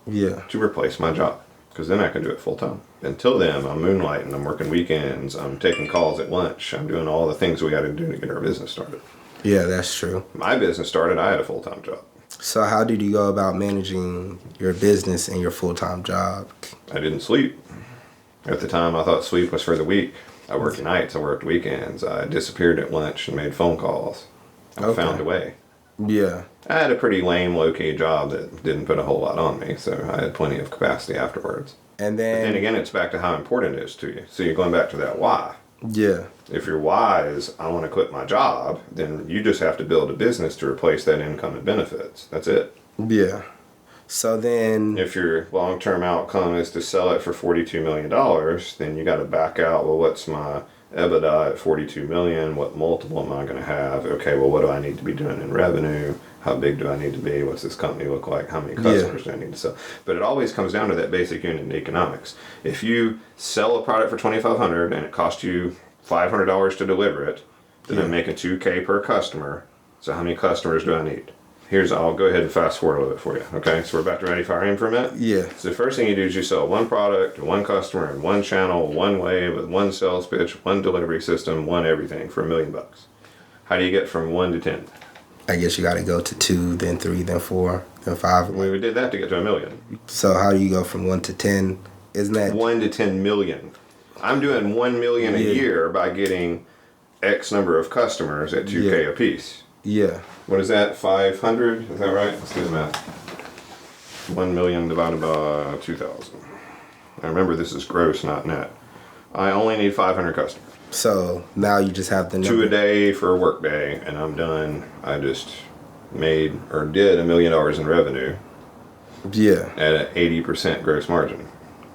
Yeah. to replace my job? Because then I can do it full time. Until then, I'm moonlighting, I'm working weekends, I'm taking calls at lunch, I'm doing all the things we got to do to get our business started. Yeah, that's true. My business started, I had a full-time job. So how did you go about managing your business and your full-time job? I didn't sleep. At the time, I thought sleep was for the weak. I worked nights, I worked weekends, I disappeared at lunch and made phone calls. I found a way. Yeah. I had a pretty lame, low-key job that didn't put a whole lot on me, so I had plenty of capacity afterwards. And But then again, it's back to how important it is to you. So you're going back to that why. Yeah. If your why is, I want to quit my job, then you just have to build a business to replace that income and benefits. That's it. Yeah. So then... If your long-term outcome is to sell it for $42 million, then you got to back out, well, what's my EBITDA at $42 million? What multiple am I going to have? Okay, well, what do I need to be doing in revenue? How big do I need to be? What's this company look like? How many customers do I need to sell? But it always comes down to that basic unit economics. If you sell a product for $2,500 and it costs you $500 to deliver it, then I'm making $2,000 per customer. So how many customers do I need? I'll go ahead and fast forward a little bit for you. Okay, so we're back to ready, fire, aim for a minute? Yeah. So the first thing you do is you sell one product to one customer in one channel, one way, with one sales pitch, one delivery system, one everything for $1 million. How do you get from 1 to 10? I guess you got to go to 2, then 3, then 4, then 5. We did that to get to $1 million. So how do you go from 1 to 10? Isn't that 1 to 10 million? I'm doing 1 million a year by getting X number of customers at $2,000 a piece. Yeah. What is that? 500? Is that right? Let's do the math. 1 million divided by 2,000. Now remember, this is gross, not net. I only need 500 customers. So now you just have the number. 2 a day for a work day, and I'm done. I just did $1 million in revenue. Yeah. At an 80% gross margin.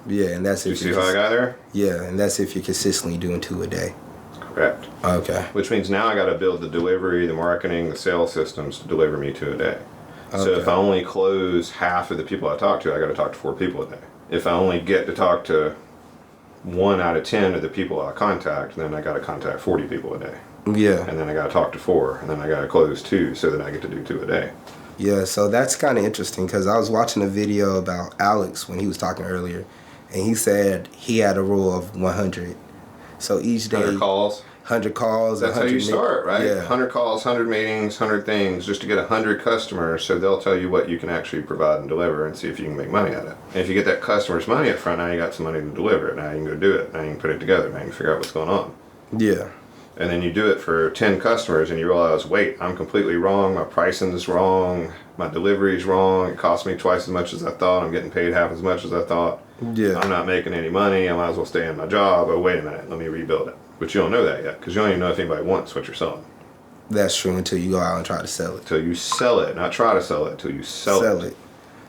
Yeah, and that's if you see how I got there? Yeah, and that's if you're consistently doing 2 a day. Correct. Okay. Which means now I got to build the delivery, the marketing, the sales systems to deliver me 2 a day. Okay. So if I only close half of the people I talk to, I got to talk to 4 people a day. If I only get to talk to 1 out of 10 of the people I contact, then I got to contact 40 people a day. Yeah. And then I got to talk to 4, and then I got to close 2, so that I get to do 2 a day. Yeah, so that's kind of interesting because I was watching a video about Alex when he was talking earlier, and he said he had a rule of 100. So each day, 100 calls. 100 calls. That's how you start, right? Yeah. 100 calls, 100 meetings, 100 things, just to get 100 customers, so they'll tell you what you can actually provide and deliver, and see if you can make money at it. And if you get that customer's money up front, now you got some money to deliver it. Now you can go do it. Now you can put it together. Now you can figure out what's going on. Yeah. And then you do it for 10 customers, and you realize, wait, I'm completely wrong. My pricing is wrong. My delivery is wrong. It cost me twice as much as I thought. I'm getting paid half as much as I thought. Yeah. I'm not making any money. I might as well stay in my job. Oh, wait a minute. Let me rebuild it. But you don't know that yet, because you don't even know if anybody wants what you're selling. That's true, until you go out and try to sell it. Until you sell it. Not try to sell it, until you sell it.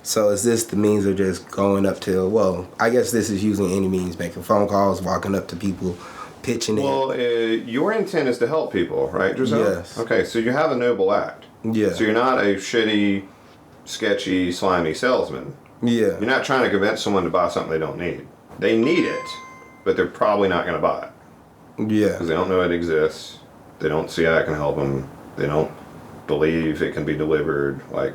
So is this the means of just going up to, well, I guess this is using any means, making phone calls, walking up to people, pitching it. Well, your intent is to help people, right, Drissel? Yes. Okay, so you have a noble act. Yeah. So you're not a shitty, sketchy, slimy salesman. Yeah. You're not trying to convince someone to buy something they don't need. They need it, but they're probably not going to buy it. Yeah. Because they don't know it exists. They don't see how it can help them. They don't believe it can be delivered. Like,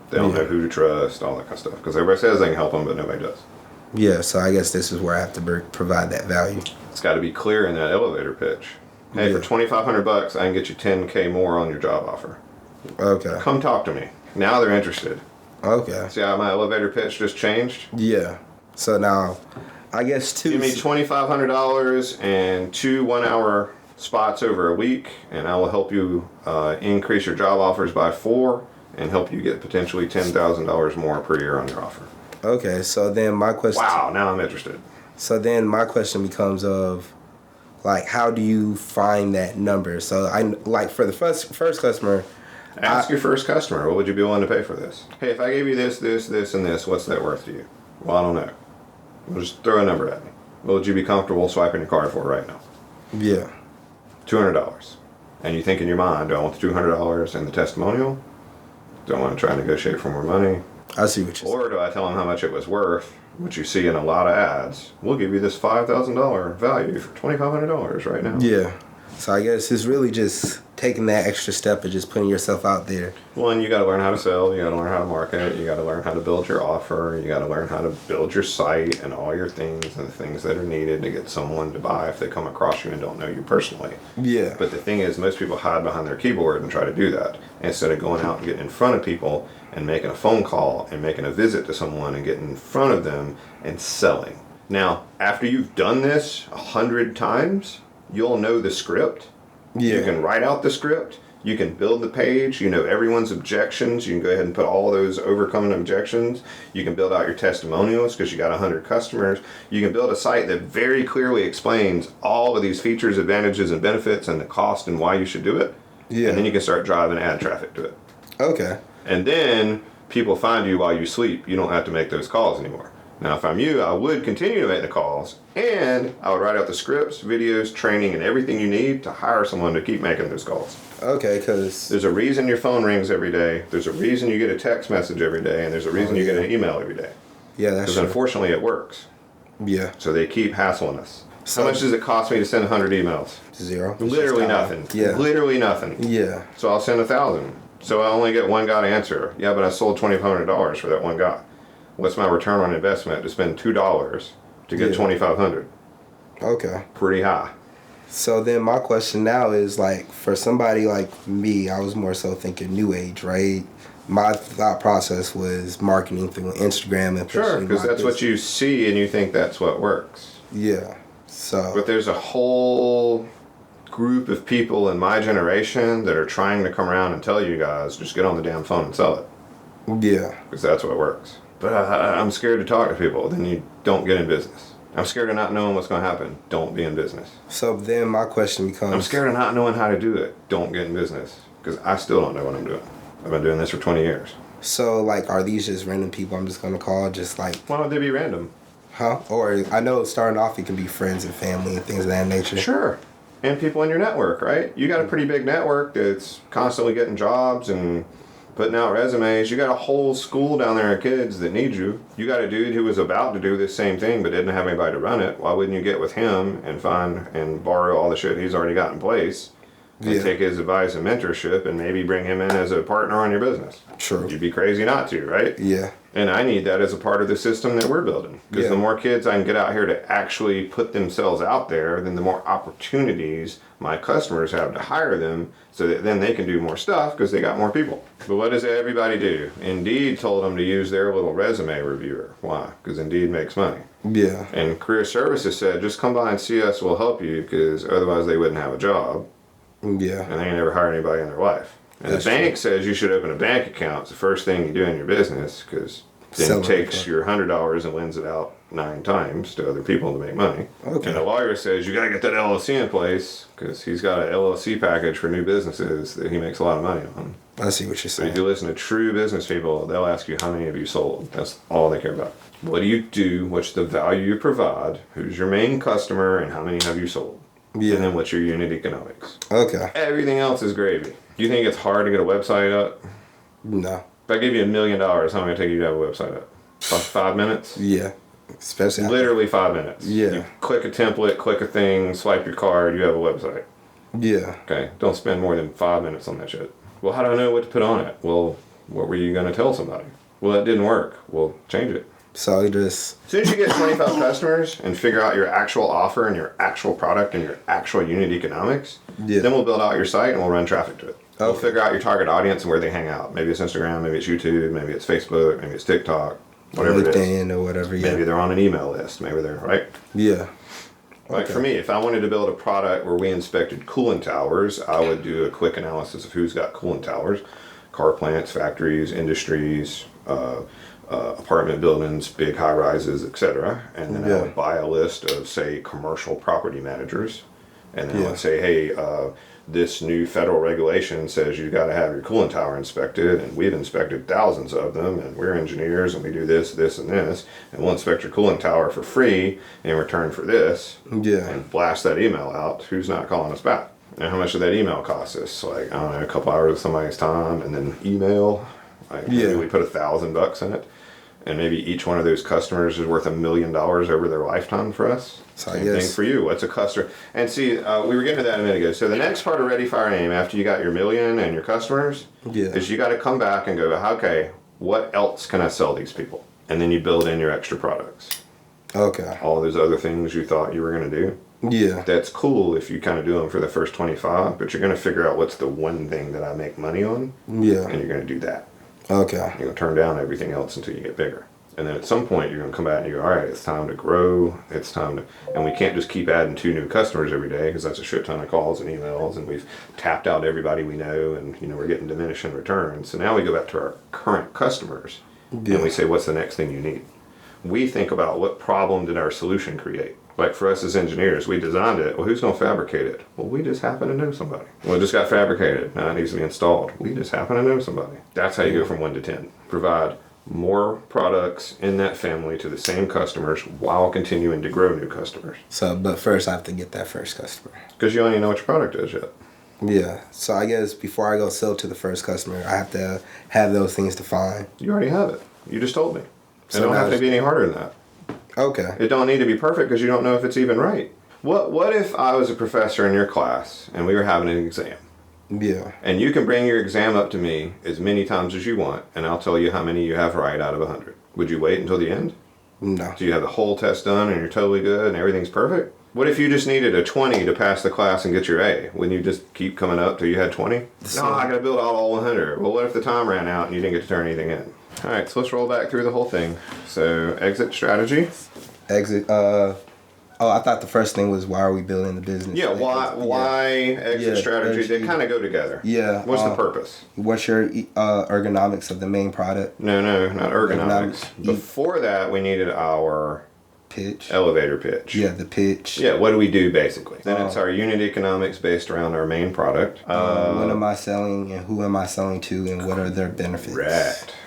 they don't know who to trust, all that kind of stuff. Because everybody says they can help them, but nobody does. Yeah, so I guess this is where I have to provide that value. It's got to be clear in that elevator pitch. Hey, for $2,500, I can get you $10,000 more on your job offer. Okay. Come talk to me. Now they're interested. Okay. See how my elevator pitch just changed? Yeah. So now, I guess Give me $2,500 and 2 1-hour spots over a week, and I will help you increase your job offers by 4 and help you get potentially $10,000 more per year on your offer. Okay, so then my question... Wow, now I'm interested. So then my question becomes of, like, how do you find that number? So for the first customer... Ask your first customer, what would you be willing to pay for this? Hey, if I gave you this, this, this, and this, what's that worth to you? Well, I don't know. Well, just throw a number at me. What would you be comfortable swiping your card for right now? Yeah. $200. And you think in your mind, do I want the $200 and the testimonial? Do I want to try and negotiate for more money? I see what you're saying. Or do I tell them how much it was worth, which you see in a lot of ads? We'll give you this $5,000 value for $2,500 right now. Yeah. So I guess it's really just taking that extra step of just putting yourself out there. One, you got to learn how to sell. You got to learn how to market. You got to learn how to build your offer. You got to learn how to build your site and all your things and the things that are needed to get someone to buy if they come across you and don't know you personally. Yeah. But the thing is, most people hide behind their keyboard and try to do that instead of going out and getting in front of people and making a phone call and making a visit to someone and getting in front of them and selling. Now, after you've done this 100 times, you'll know the script. Yeah. You can write out the script. You can build the page. You know everyone's objections. You can go ahead and put all those overcoming objections. You can build out your testimonials because you got 100 customers. You can build a site that very clearly explains all of these features, advantages, and benefits and the cost and why you should do it. Yeah. And then you can start driving ad traffic to it. Okay. And then people find you while you sleep. You don't have to make those calls anymore. Now, if I'm you, I would continue to make the calls, and I would write out the scripts, videos, training, and everything you need to hire someone to keep making those calls. Okay, because... There's a reason your phone rings every day. There's a reason you get a text message every day, and there's a reason you get an email every day. Yeah, that's Because true. unfortunately it works. Yeah. So they keep hassling us. So- How much does it cost me to send 100 emails? 0. Literally nothing. Yeah. Literally nothing. Yeah. So I'll send 1,000. So I only get one guy to answer. Yeah, but I sold $2,500 for that one guy. What's my return on investment to spend $2 to get Yeah. $2,500? Okay. Pretty high. So then my question now is, like, for somebody like me, I was more so thinking new age, right? My thought process was marketing through Instagram and Sure, pushing because my that's what business. you see and you think that's what works. Yeah. So... But there's a whole group of people in my generation that are trying to come around and tell you guys, just get on the damn phone and sell it. Yeah. Because that's what works. But I'm scared to talk to people. Then you don't get in business. I'm scared of not knowing what's going to happen. Don't be in business. So then my question becomes... I'm scared of not knowing how to do it. Don't get in business. Because I still don't know what I'm doing. I've been doing this for 20 years. So, like, are these just random people I'm just going to call, just like... Why would they be random? Huh? Or I know starting off it can be friends and family and things of that nature. Sure. And people in your network, right? You got a pretty big network that's constantly getting jobs and putting out resumes. You got a whole school down there of kids that need you. You got a dude who was about to do this same thing but didn't have anybody to run it. Why wouldn't you get with him and find and borrow all the shit he's already got in place and take his advice and mentorship and maybe bring him in as a partner on your business? True. You'd be crazy not to, right? Yeah. And I need that as a part of the system that we're building. Because the more kids I can get out here to actually put themselves out there, then the more opportunities my customers have to hire them so that then they can do more stuff because they got more people. But what does everybody do? Indeed told them to use their little resume reviewer. Why? Because Indeed makes money. Yeah. And Career Services said, just come by and see us, we'll help you, because otherwise they wouldn't have a job. Yeah. And they ain't never hired anybody in their life. And That's the bank says you should open a bank account. It's the first thing you do in your business, because then Sell it it, takes okay. your $100 and lends it out 9 times to other people to make money. Okay. And the lawyer says you got to get that LLC in place, because he's got an LLC package for new businesses that he makes a lot of money on. I see what you're So if saying. you listen to true business people, they'll ask you how many have you sold. That's all they care about. What do you do? What's the value you provide? Who's your main customer? And how many have you sold? Yeah. And then what's your unit economics? Okay. Everything else is gravy. Do you think it's hard to get a website up? No. If I give you $1 million, how long would it take you to have a website up? About 5 minutes? Yeah. Especially... Literally 5 minutes. Yeah. You click a template, click a thing, swipe your card, you have a website. Yeah. Okay, don't spend more than 5 minutes on that shit. Well, how do I know what to put on it? Well, what were you going to tell somebody? Well, that didn't work. Well, change it. So you just... As soon as you get 25 customers and figure out your actual offer and your actual product and your actual unit economics, Yeah. then we'll build out your site and we'll run traffic to it. We'll Okay. figure out your target audience and where they hang out. Maybe it's Instagram, maybe it's YouTube, maybe it's Facebook, maybe it's TikTok, whatever it is. LinkedIn or whatever, yeah. Maybe they're on an email list. Maybe they're, right? Yeah. Like Okay. for me, if I wanted to build a product where we inspected cooling towers, I would do a quick analysis of who's got cooling towers. Car plants, factories, industries, apartment buildings, big high rises, etc. And then I Yeah. would buy a list of, say, commercial property managers. And then I Yeah. would say, hey, this new federal regulation says you got to have your cooling tower inspected, and we've inspected thousands of them, and we're engineers, and we do this, this, and this, and we'll inspect your cooling tower for free in return for this, Yeah. and blast that email out. Who's not calling us back? And how much did that email cost us? Like, I don't know, a couple hours of somebody's time, and then email. Like, maybe Yeah. we put $1,000 in it, and maybe each one of those customers is worth $1 million over their lifetime for us. So I Same thing guess- for you. What's a customer? And see, we were getting to that a minute ago. So the next part of Ready, Fire, Aim, after you got your million and your customers, Yeah. is you got to come back and go, okay, what else can I sell these people? And then you build in your extra products. Okay. All those other things you thought you were going to do. Yeah. That's cool if you kind of do them for the first 25, but you're going to figure out what's the one thing that I make money on, Yeah. and you're going to do that. Okay. You're going to turn down everything else until you get bigger. And then at some point, you're going to come back and you go, all right, it's time to grow. It's time to, and we can't just keep adding 2 new customers every day because that's a shit ton of calls and emails, and we've tapped out everybody we know, and we're getting diminishing returns. So now we go back to our current customers and we say, what's the next thing you need? We think about what problem did our solution create. Like for us as engineers, we designed it. Well, who's going to fabricate it? Well, we just happen to know somebody. Well, it just got fabricated. Now it needs to be installed. We just happen to know somebody. That's how you go from 1 to 10. Provide more products in that family to the same customers while continuing to grow new customers. So, but first I have to get that first customer. Because you don't even know what your product is yet. Yeah. So I guess before I go sell to the first customer, I have to have those things defined. You already have it. You just told me. It So don't now have to be any harder than that. Okay. It don't need to be perfect because you don't know if it's even right. What if I was a professor in your class and we were having an exam? Yeah. And you can bring your exam up to me as many times as you want, and I'll tell you how many you have right out of 100. Would you wait until the end? No. So you have the whole test done and you're totally good and everything's perfect? What if you just needed a 20 to pass the class and get your A? Wouldn't you just keep coming up till you had 20? No, I gotta build out all 100. Well, what if the time ran out and you didn't get to turn anything in? All right, so let's roll back through the whole thing. So exit strategy. Exit. I thought the first thing was why are we building the business? Yeah, Like, why exit strategy? They kind of go together. Yeah. What's the purpose? What's your ergonomics of the main product? No, not ergonomics. Before that, we needed our pitch. Elevator pitch. Yeah, the pitch. Yeah, what do we do basically? Then it's our unit economics based around our main product. What am I selling and who am I selling to and what are their benefits?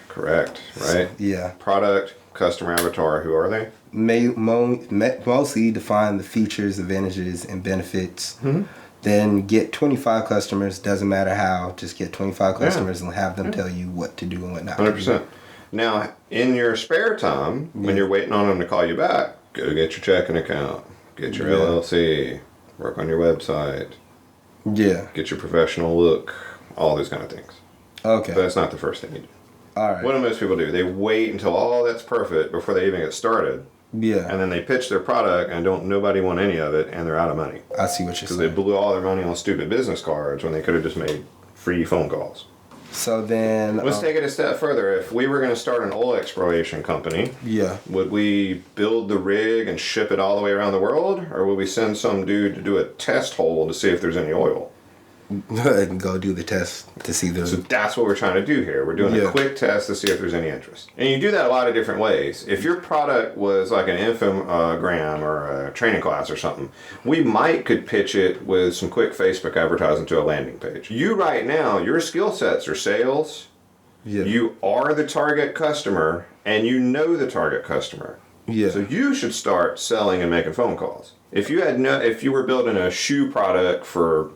Correct, right? Yeah. Product, customer avatar, who are they? Mostly define the features, advantages, and benefits. Mm-hmm. Then get 25 customers, doesn't matter how, just get 25 customers and have them tell you what to do and what not 100%. to do. Now, in your spare time, when you're waiting on them to call you back, go get your checking account, get your LLC, work on your website, get your professional look, all those kind of things. Okay. But that's not the first thing you do. All right. What do most people do? They wait until all that's perfect before they even get started. Yeah. And then they pitch their product and nobody want any of it and they're out of money. I see what you're Because saying. they blew all their money on stupid business cards when they could have just made free phone calls. So then... Let's take it a step further. If we were going to start an oil exploration company, would we build the rig and ship it all the way around the world? Or would we send some dude to do a test hole to see if there's any oil? and go do the test to see the... So that's what we're trying to do here. We're doing a quick test to see if there's any interest. And you do that a lot of different ways. If your product was like an infogram or a training class or something, we could pitch it with some quick Facebook advertising to a landing page. You right now, your skill sets are sales. Yeah. You are the target customer and you know the target customer. Yeah. So you should start selling and making phone calls. If you were building a shoe product for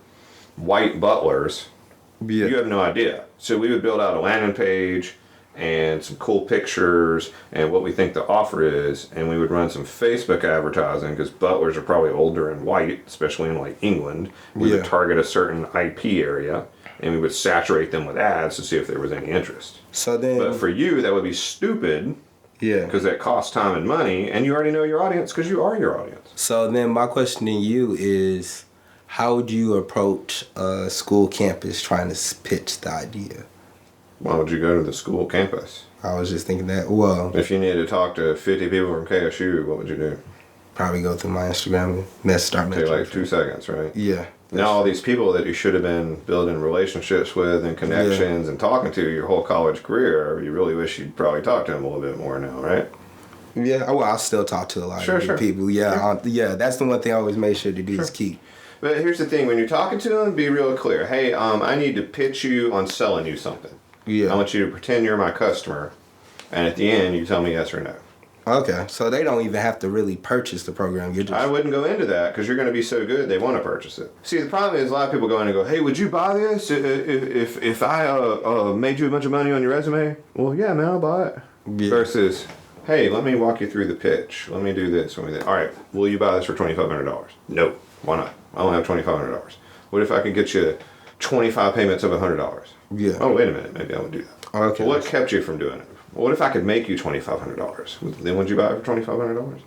white butlers, you have no idea. So we would build out a landing page and some cool pictures and what we think the offer is, and we would run some Facebook advertising because butlers are probably older and white, especially in like England. We would target a certain IP area and we would saturate them with ads to see if there was any interest. So then, but for you, that would be stupid. Yeah. Because that costs time and money, and you already know your audience because you are your audience. So then my question to you is, how would you approach a school campus trying to pitch the idea? Why would you go to the school campus? I was just thinking that, well... If you needed to talk to 50 people from KSU, what would you do? Probably go through my Instagram and start Take like 2 seconds, right? Yeah. Now all these people that you should have been building relationships with and connections and talking to your whole college career, you really wish you'd probably talk to them a little bit more now, right? Yeah, well, I'll still talk to a lot of people. Yeah, that's the one thing I always make sure to do is keep. But here's the thing, when you're talking to them, be real clear. Hey, I need to pitch you on selling you something. Yeah. I want you to pretend you're my customer, and at the end, you tell me yes or no. Okay, so they don't even have to really purchase the program. I wouldn't go into that because you're going to be so good they want to purchase it. See, the problem is a lot of people go in and go, hey, would you buy this if I made you a bunch of money on your resume? Well, yeah, man, I'll buy it. Yeah. Versus, hey, let me walk you through the pitch. Let me do this. All right, will you buy this for $2,500? No. Why not? I don't have $2,500. What if I could get you 25 payments of $100? Yeah. Oh, wait a minute. Maybe I would do that. Okay. Well, what kept you from doing it? What if I could make you $2,500? Then would you buy it for $2,500?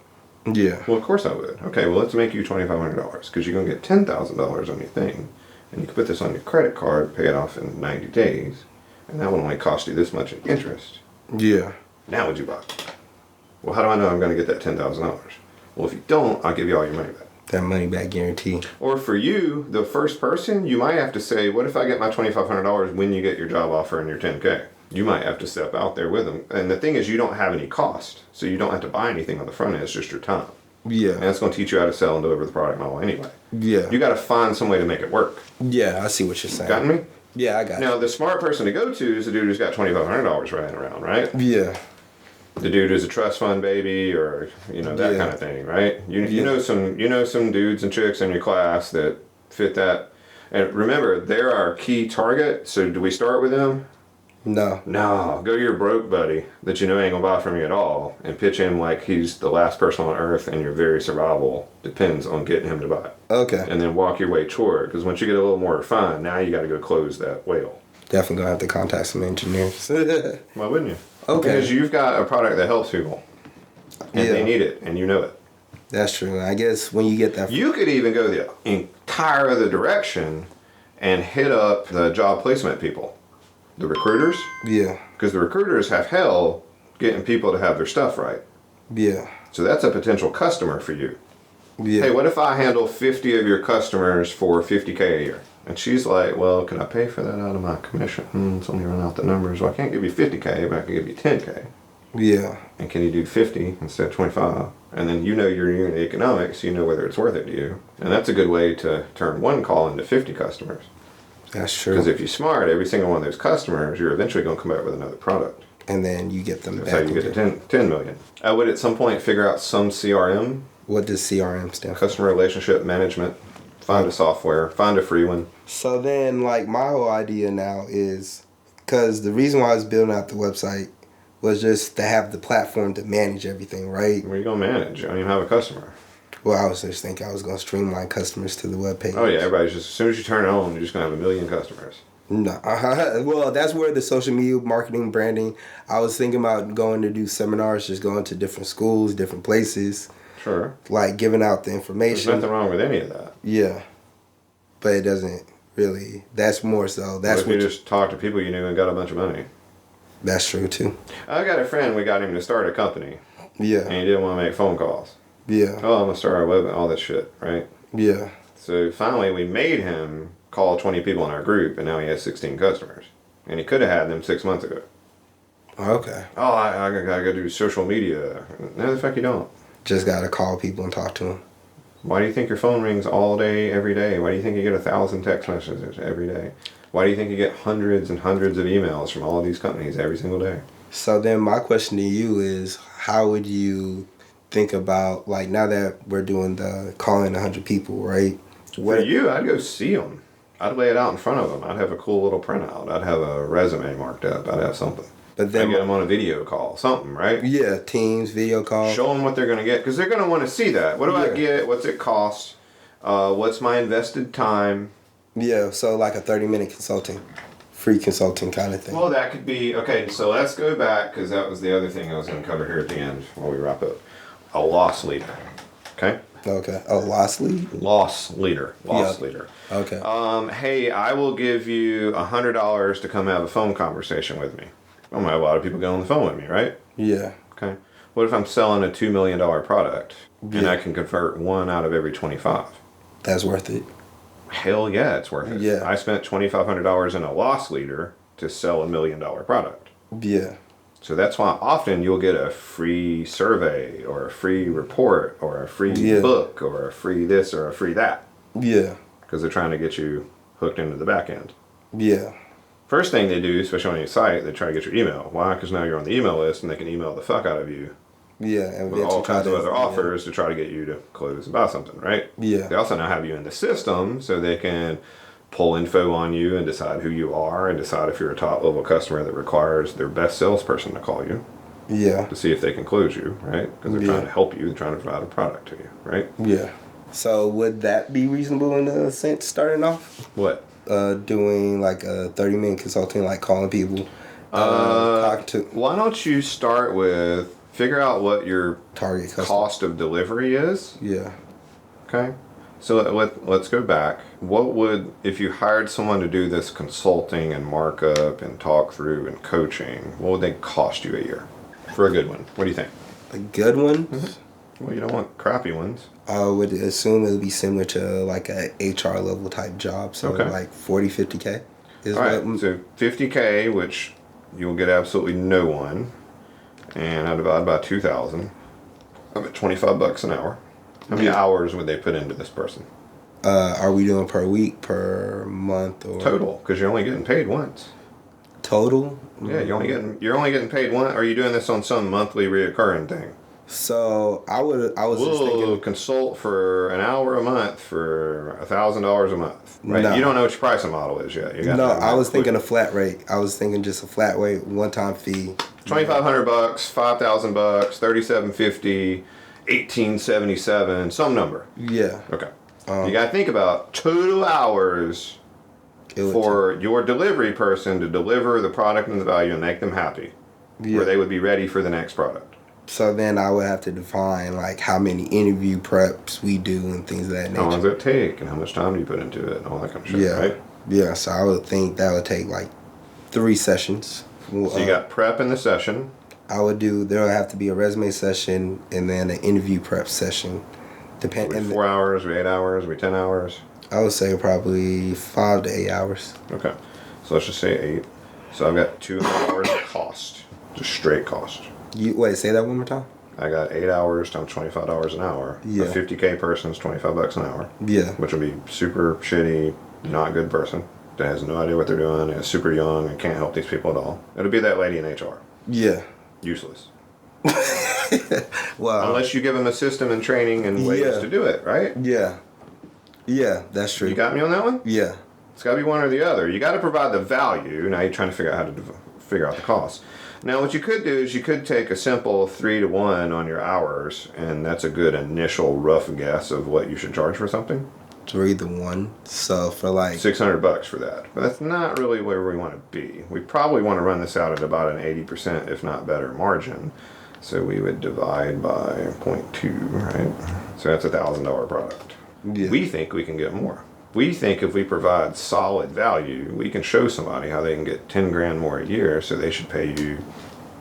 Yeah. Well, of course I would. Okay, well, let's make you $2,500 because you're going to get $10,000 on your thing. And you can put this on your credit card, pay it off in 90 days. And that would only cost you this much in interest. Yeah. Now would you buy it? Well, how do I know I'm going to get that $10,000? Well, if you don't, I'll give you all your money back. That money back guarantee. Or for you, the first person, you might have to say, what if I get my $2,500 when you get your job offer and your 10K? You might have to step out there with them. And the thing is, you don't have any cost. So you don't have to buy anything on the front end. It's just your time. Yeah. And that's going to teach you how to sell and deliver the product model anyway. Yeah. You got to find some way to make it work. Yeah, I see what you're saying. Got me? Yeah, I got Now, the smart person to go to is the dude who's got $2,500 running around, right? Yeah. The dude who's a trust fund baby, or that kind of thing, right? You know some dudes and chicks in your class that fit that. And remember, they're our key target. So do we start with them? No. Go to your broke buddy that you know ain't gonna buy from you at all, and pitch him like he's the last person on earth, and your very survival depends on getting him to buy it. Okay. And then walk your way toward, because once you get a little more refined, now you got to go close that whale. Definitely gonna have to contact some engineers. Why wouldn't you? Okay. Because you've got a product that helps people, and they need it, and you know it. That's true. I guess when you get that, You could even go the entire other direction and hit up the job placement people, the recruiters. Yeah. Because the recruiters have hell getting people to have their stuff right. Yeah. So that's a potential customer for you. Yeah. Hey, what if I handle 50 of your customers for $50K a year? And she's like, well, can I pay for that out of my commission? It's only run out the numbers. Well, I can't give you 50K, but I can give you 10K. Yeah. And can you do 50 instead of 25? And then you know your unit economics, you know whether it's worth it to you. And that's a good way to turn one call into 50 customers. That's true. Because if you're smart, every single one of those customers, you're eventually going to come back with another product. And then you get them That's back. how you get to 10 million. I would at some point figure out some CRM. What does CRM stand for? Customer relationship management. Find a software. Find a free one. So then, like, my whole idea now is, because the reason why I was building out the website was just to have the platform to manage everything, right? Where are you going to manage? You don't even have a customer. Well, I was just thinking I was going to streamline customers to the webpage. Oh, yeah. Everybody's just, as soon as you turn it on, you're just going to have 1 million customers. No. Well, that's where the social media marketing, branding, I was thinking about going to do seminars, just going to different schools, different places. Sure. Like, giving out the information. There's nothing wrong with any of that. Yeah. But it doesn't really, that's more so. That's what if you just talk to people you knew and got a bunch of money. That's true, too. I got a friend, we got him to start a company. Yeah. And he didn't want to make phone calls. Yeah. Oh, I'm going to start a web, all this shit, right? Yeah. So finally we made him call 20 people in our group, and now he has 16 customers. And he could have had them 6 months ago. Okay. Oh, I gotta go do social media. No, the fuck you don't. Just gotta call people and talk to them. Why do you think your phone rings all day, every day? Why do you think you get 1,000 text messages every day? Why do you think you get hundreds and hundreds of emails from all of these companies every single day? So then my question to you is, how would you think about, like, now that we're doing the calling 100 people, right? For you, I'd go see them. I'd lay it out in front of them. I'd have a cool little printout. I'd have a resume marked up. I'd have something. But then I'd get them on a video call, something, right? Yeah, Teams, video call. Show them what they're going to get, because they're going to want to see that. What do I get? What's it cost? What's my invested time? Yeah, so like a 30-minute consulting, free consulting kind of thing. Well, that could be, okay, so let's go back, because that was the other thing I was going to cover here at the end while we wrap up. A loss leader, okay? Okay, a loss lead? Loss leader. Okay. Hey, I will give you $100 to come have a phone conversation with me. I'm going to have a lot of people get on the phone with me, right? Yeah. Okay. What if I'm selling a $2 million product and I can convert 1 out of every 25? That's worth it. Hell yeah, it's worth it. Yeah. I spent $2,500 in a loss leader to sell $1 million product. Yeah. So that's why often you'll get a free survey or a free report or a free book or a free this or a free that. Yeah. Because they're trying to get you hooked into the back end. Yeah. First thing they do, especially on your site, they try to get your email. Why? Because now you're on the email list and they can email the fuck out of you. Yeah. And with all kinds of other offers to try to get you to close and buy something, right? Yeah. They also now have you in the system so they can pull info on you and decide who you are and decide if you're a top level customer that requires their best salesperson to call you. Yeah. To see if they can close you, right? Because they're trying to help you, they're trying to provide a product to you, right? Yeah. So would that be reasonable in a sense starting off? What? Doing like a 30-minute consulting, like calling people. Talk to. Why don't you start with figure out what your target customer cost of delivery is? Yeah. Okay. So let's go back. What would, if you hired someone to do this consulting and markup and talk through and coaching, what would they cost you a year for a good one? What do you think? A good one? Well, you don't want crappy ones. I would assume it would be similar to like a HR level type job. So Okay. like 40, 50K is All right, what. so 50K, which you'll get absolutely no one, and I divide by 2,000. I'm at $25 an hour. How many hours would they put into this person? Are we doing per week, per month, or Total, because you're only getting paid once. total? Yeah, you're only getting paid one. Are you doing this on some monthly reoccurring thing? So I was just We'll thinking. consult for an hour a month for $1,000 a month. Right? No. You don't know what your pricing model is yet. You got No, that I was included. thinking a flat rate. I was thinking just a flat rate, one time fee. $2,500, $5,000, $3,750, $1,877, some number. Yeah. Okay. You got to think about total hours It would for your delivery person to deliver the product and the value and make them happy, Yeah. where they would be ready for the next product. So then I would have to define like how many interview preps we do and things of that How long nature. does it take, and how much time do you put into it, and all that kind of shit, Yeah. right? Yeah. So I would think that would take like 3 sessions. So you got prep in the session. I would do. There would have to be a resume session and then an interview prep session. We Depending. 4 hours, we 8 hours, we 10 hours. I would say probably 5 to 8 hours. Okay. So let's just say 8. So I've got 2.5 hours of cost, just straight cost. You wait. Say that one more time. I got 8 hours times $25 an hour. Yeah. A 50K person is $25 an hour. Yeah. Which would be super shitty, not good person that has no idea what they're doing, is super young and can't help these people at all. It'll be that lady in HR. Yeah. Useless. Well. Unless you give them a system and training and ways Yeah. to do it, right? Yeah. Yeah. That's true. You got me on that one? Yeah. It's got to be one or the other. You got to provide the value. Now you're trying to figure out how to figure out the cost. Now what you could do is you could take a simple 3-to-1 on your hours, and that's a good initial rough guess of what you should charge for something. 3 to 1. So for like. $600 for that. But that's not really where we want to be. We probably want to run this out at about an 80%, if not better, margin. So we would divide by 0.2, right? So that's $1,000 product. Yeah. We think we can get more. We think if we provide solid value, we can show somebody how they can get 10 grand more a year, so they should pay you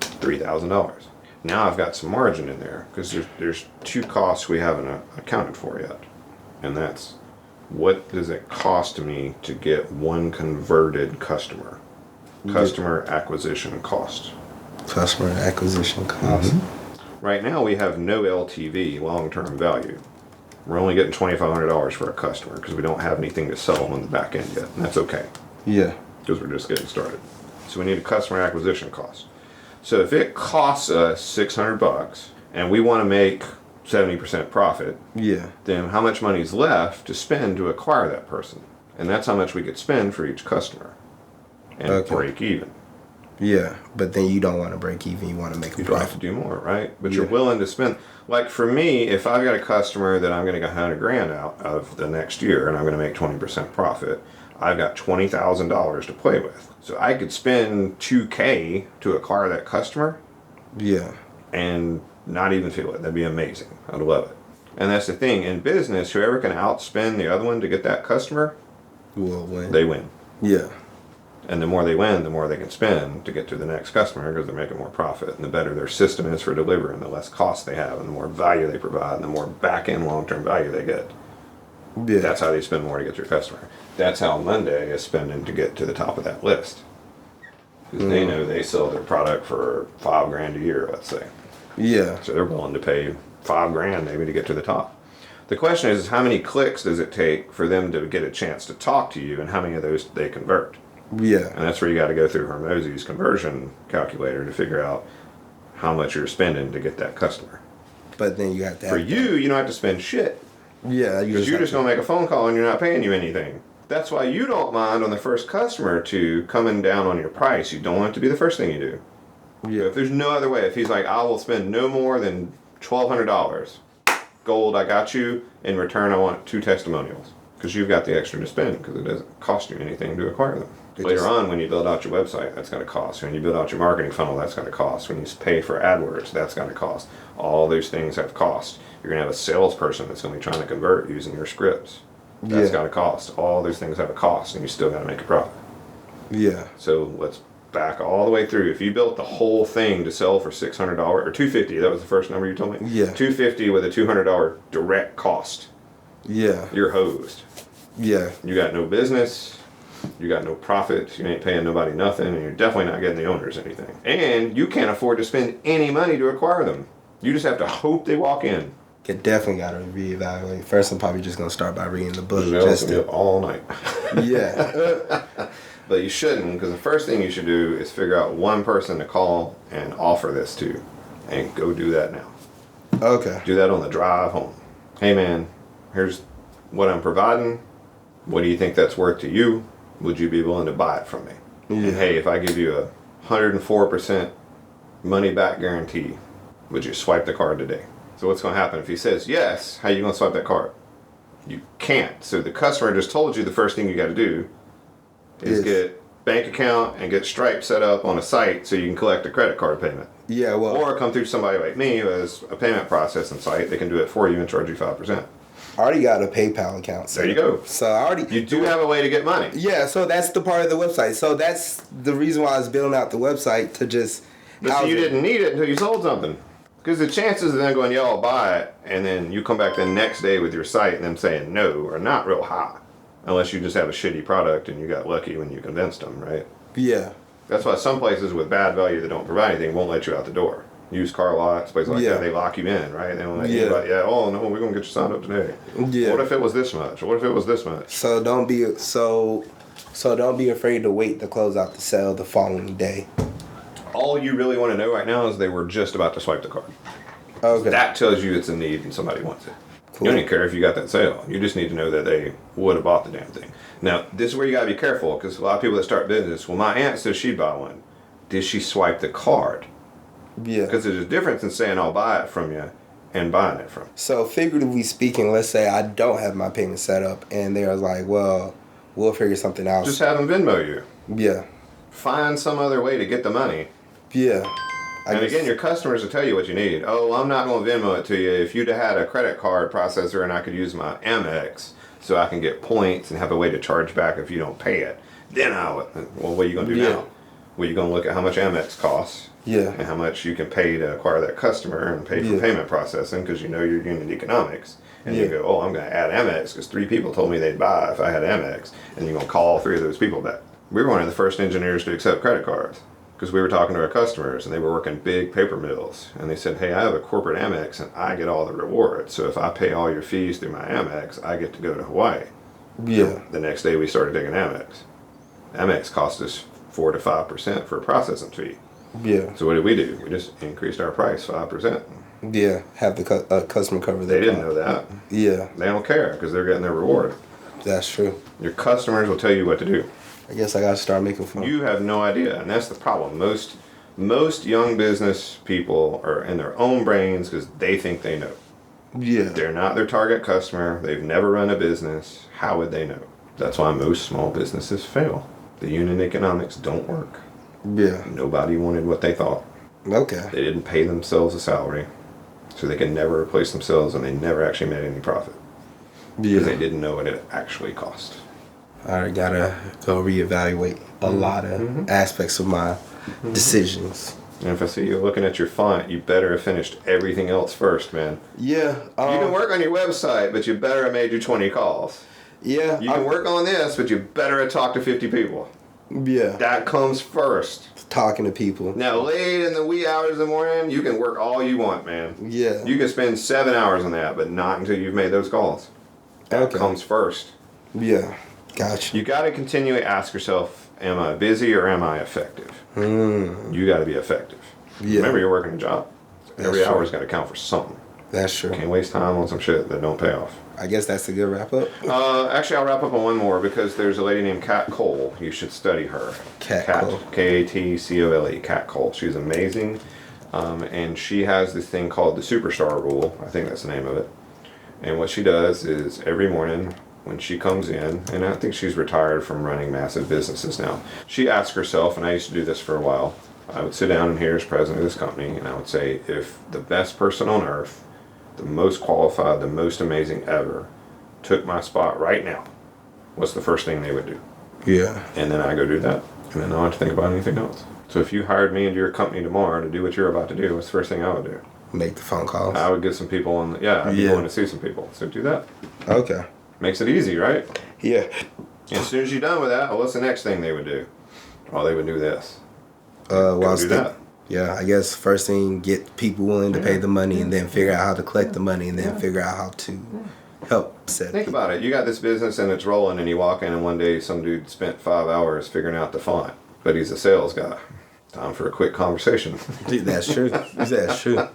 $3,000. Now I've got some margin in there because there's 2 costs we haven't accounted for yet. And that's, what does it cost me to get one converted customer? Customer acquisition cost. Customer acquisition cost. Right now we have no LTV, long-term value. We're only getting $2,500 for a customer because we don't have anything to sell on the back end yet. And that's okay Yeah. because we're just getting started. So we need a customer acquisition cost. So if it costs us $600 and we want to make 70% profit, Yeah. then how much money is left to spend to acquire that person? And that's how much we could spend for each customer and Okay. break even. Yeah. But then you don't want to break even. You want to make a You don't have to profit. do more, right? But Yeah. you're willing to spend. Like for me, if I've got a customer that I'm going to get 100 grand out of the next year and I'm going to make 20% profit, I've got $20,000 to play with. So I could spend $2K to acquire that customer Yeah. and not even feel it. That'd be amazing. I'd love it. And that's the thing. In business, whoever can outspend the other one to get that customer, Will win. they win. Yeah. And the more they win, the more they can spend to get to the next customer because they're making more profit. And the better their system is for delivering, the less cost they have, and the more value they provide, and the more back-end long-term value they get. Yeah. That's how they spend more to get to your customer. That's how Monday is spending to get to the top of that list. Because they know they sell their product for $5 grand a year, let's say. Yeah. So they're willing to pay $5 grand maybe to get to the top. The question is how many clicks does it take for them to get a chance to talk to you, and how many of those they convert? Yeah. And that's where you got to go through Hermosi's conversion calculator to figure out how much you're spending to get that customer. But then you have to. For you, you don't have to spend shit. Yeah. Because you're just going to make a phone call and you're not paying you anything. That's why you don't mind on the first customer to coming down on your price. You don't want it to be the first thing you do. Yeah. If there's no other way, if he's like, I will spend no more than $1,200, gold, I got you. In return, I want 2 testimonials. Because you've got the extra to spend because it doesn't cost you anything to acquire them. Later on, when you build out your website, that's going to cost. When you build out your marketing funnel, that's going to cost. When you pay for AdWords, that's going to cost. All those things have cost. You're going to have a salesperson that's going to be trying to convert using your scripts. That's Yeah. got to cost. All those things have a cost, and you still got to make a profit. Yeah. So let's back all the way through. If you built the whole thing to sell for $600 or $250, that was the first number you told me? Yeah. $250 with a $200 direct cost. Yeah. You're hosed. Yeah. You got no business. You got no profits. You ain't paying nobody nothing. And you're definitely not getting the owners anything. And you can't afford to spend any money to acquire them. You just have to hope they walk in. You definitely got to reevaluate. First, I'm probably just going to start by reading the book. Just be up all night. Yeah. But you shouldn't, because the first thing you should do is figure out one person to call and offer this to. And go do that now. Okay. Do that on the drive home. Hey man, here's what I'm providing. What do you think that's worth to you? Would you be willing to buy it from me? Yeah. And hey, if I give you a 104% money back guarantee, would you swipe the card today? So what's going to happen? If he says yes, how are you going to swipe that card? You can't. So the customer just told you the first thing you got to do is get bank account and get Stripe set up on a site so you can collect a credit card payment. Yeah, well. Or come through somebody like me who has a payment processing site. They can do it for you and charge you 5%. I already got a PayPal account. There you go. So I already. You do have a way to get money. Yeah, so that's the part of the website. So that's the reason why I was building out the website to just. But see, you didn't need it until you sold something. Because the chances of them going, yeah, I'll buy it, and then you come back the next day with your site and them saying no are not real high. Unless you just have a shitty product and you got lucky when you convinced them, right? Yeah. That's why some places with bad value that don't provide anything won't let you out the door. Used car lots, places like that, they lock you in, right? They don't let you anybody, oh no, we're going to get you signed up today. Yeah. What if it was this much? What if it was this much? So don't be afraid to wait to close out the sale the following day. All you really want to know right now is they were just about to swipe the card. Okay. That tells you it's a need and somebody wants it. Cool. You don't even care if you got that sale. You just need to know that they would have bought the damn thing. Now, this is where you got to be careful, because a lot of people that start business, well, my aunt says she'd buy one. Did she swipe the card? Yeah. Because there's a difference in saying I'll buy it from you and buying it from you. So figuratively speaking, let's say I don't have my payment set up and they're like, well, we'll figure something out. Just have them Venmo you. Yeah. Find some other way to get the money. Yeah. Again, your customers will tell you what you need. Oh, I'm not going to Venmo it to you. If you'd have had a credit card processor and I could use my Amex so I can get points and have a way to charge back if you don't pay it, then I would. Well, what are you going to do now? Well, you're going to look at how much Amex costs. Yeah. And how much you can pay to acquire that customer and pay for payment processing because you know your unit economics. And you go, oh, I'm going to add Amex because 3 people told me they'd buy if I had Amex. And you're going to call 3 of those people back. We were one of the first engineers to accept credit cards because we were talking to our customers and they were working big paper mills. And they said, hey, I have a corporate Amex and I get all the rewards. So if I pay all your fees through my Amex, I get to go to Hawaii. Yeah. And the next day we started taking Amex. Amex cost us 4 to 5% for a processing fee. Yeah. So what did we do? We just increased our price 5%. Yeah. Have the customer cover their They didn't know that. Yeah. They don't care because they're getting their reward. That's true. Your customers will tell you what to do. I guess I got to start making fun. You have no idea, and that's the problem. Most young business people are in their own brains because they think they know. Yeah. They're not their target customer. They've never run a business. How would they know? That's why most small businesses fail. The unit economics don't work. Yeah. Nobody wanted what they thought. Okay. They didn't pay themselves a salary, so they can never replace themselves, and they never actually made any profit. Because they didn't know what it actually cost. I gotta go reevaluate a lot of aspects of my decisions. And if I see you looking at your font, you better have finished everything else first, man. Yeah. You can work on your website, but you better have made your 20 calls. Yeah. You can work on this, but you better have talked to 50 people. Yeah. That comes first. Talking to people. Now, late in the wee hours of the morning, you can work all you want, man. Yeah. You can spend 7 hours on that, but not until you've made those calls. That comes first. Yeah. Gotcha. You got to continually ask yourself, am I busy or am I effective? You got to be effective. Yeah. Remember, you're working a job. Every That's hour's true. got to count for something. That's true. Can't waste time on some shit that don't pay off. I guess that's a good wrap up. Actually, I'll wrap up on one more because there's a lady named Kat Cole. You should study her. Kat Cole. Katcole. Kat Cole. She's amazing. And she has this thing called the Superstar Rule. I think that's the name of it. And what she does is every morning when she comes in, and I think she's retired from running massive businesses now, she asks herself, and I used to do this for a while, I would sit down and here as president of this company, and I would say, if the best person on earth, the most qualified, the most amazing ever, took my spot right now, what's the first thing they would do? Yeah. And then I go do that. And then I don't have to think about anything else. So if you hired me into your company tomorrow to do what you're about to do, what's the first thing I would do? Make the phone calls. I would get some people on. I'd be going to see some people. So do that. Okay. Makes it easy, right? Yeah. And as soon as you're done with that, well, what's the next thing they would do? Well, they would do this. Well, do that. Yeah, I guess first thing, get people willing to pay the money, and then figure out how to collect the money, and then figure out how to help set. Think about it. You got this business and it's rolling, and you walk in, and one day some dude spent 5 hours figuring out the font, but he's a sales guy. Time for a quick conversation. Dude, that's true. That's true.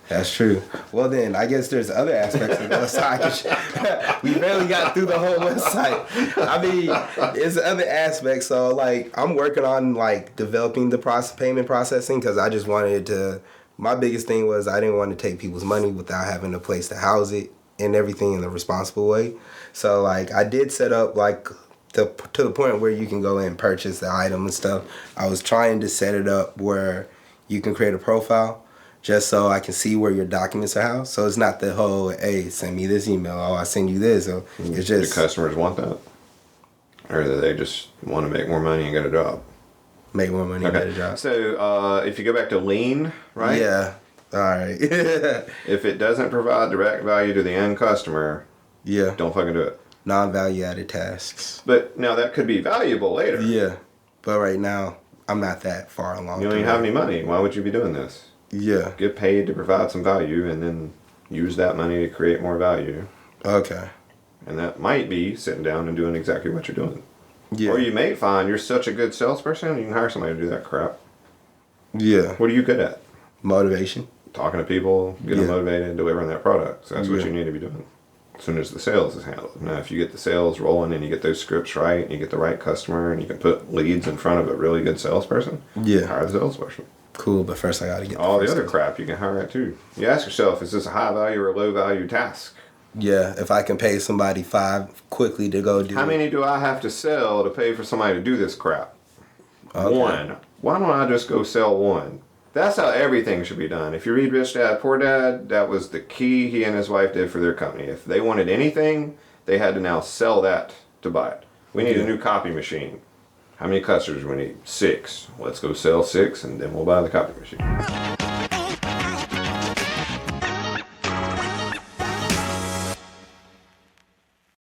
That's true. Well, then, I guess there's other aspects of the website. We barely got through the whole website. I mean, it's other aspects. So, like, I'm working on, like, developing the payment processing because I just wanted to. My biggest thing was I didn't want to take people's money without having a place to house it and everything in a responsible way. So, like, I did set up, like, to the point where you can go and purchase the item and stuff. I was trying to set it up where you can create a profile just so I can see where your documents are housed. So it's not the whole, hey, send me this email, I send you this. So it's just... Do customers want that? Or do they just want to make more money and get a job? Make more money and get a job. So if you go back to lean, right? Yeah. All right. If it doesn't provide direct value to the end customer, don't fucking do it. Non-value added tasks. But now that could be valuable later. Yeah. But right now, I'm not that far along. You don't even have any money. Why would you be doing this? Yeah. Get paid to provide some value and then use that money to create more value. Okay. And that might be sitting down and doing exactly what you're doing. Yeah. Or you may find you're such a good salesperson, you can hire somebody to do that crap. Yeah. What are you good at? Motivation. Talking to people, getting them motivated, and delivering that product. So that's what you need to be doing. As soon as the sales is handled. Now, if you get the sales rolling and you get those scripts right, and you get the right customer, and you can put leads in front of a really good salesperson, hire the salesperson. Cool, but first I gotta get all the other crap you can hire at too. You ask yourself, is this a high value or a low value task? Yeah, if I can pay somebody $5 quickly to go do How many do I have to sell to pay for somebody to do this crap? Okay. One. Why don't I just go sell one? That's how everything should be done. If you read Rich Dad, Poor Dad, that was the key he and his wife did for their company. If they wanted anything, they had to now sell that to buy it. We need a new copy machine. How many customers do we need? 6. Let's go sell 6 and then we'll buy the copy machine.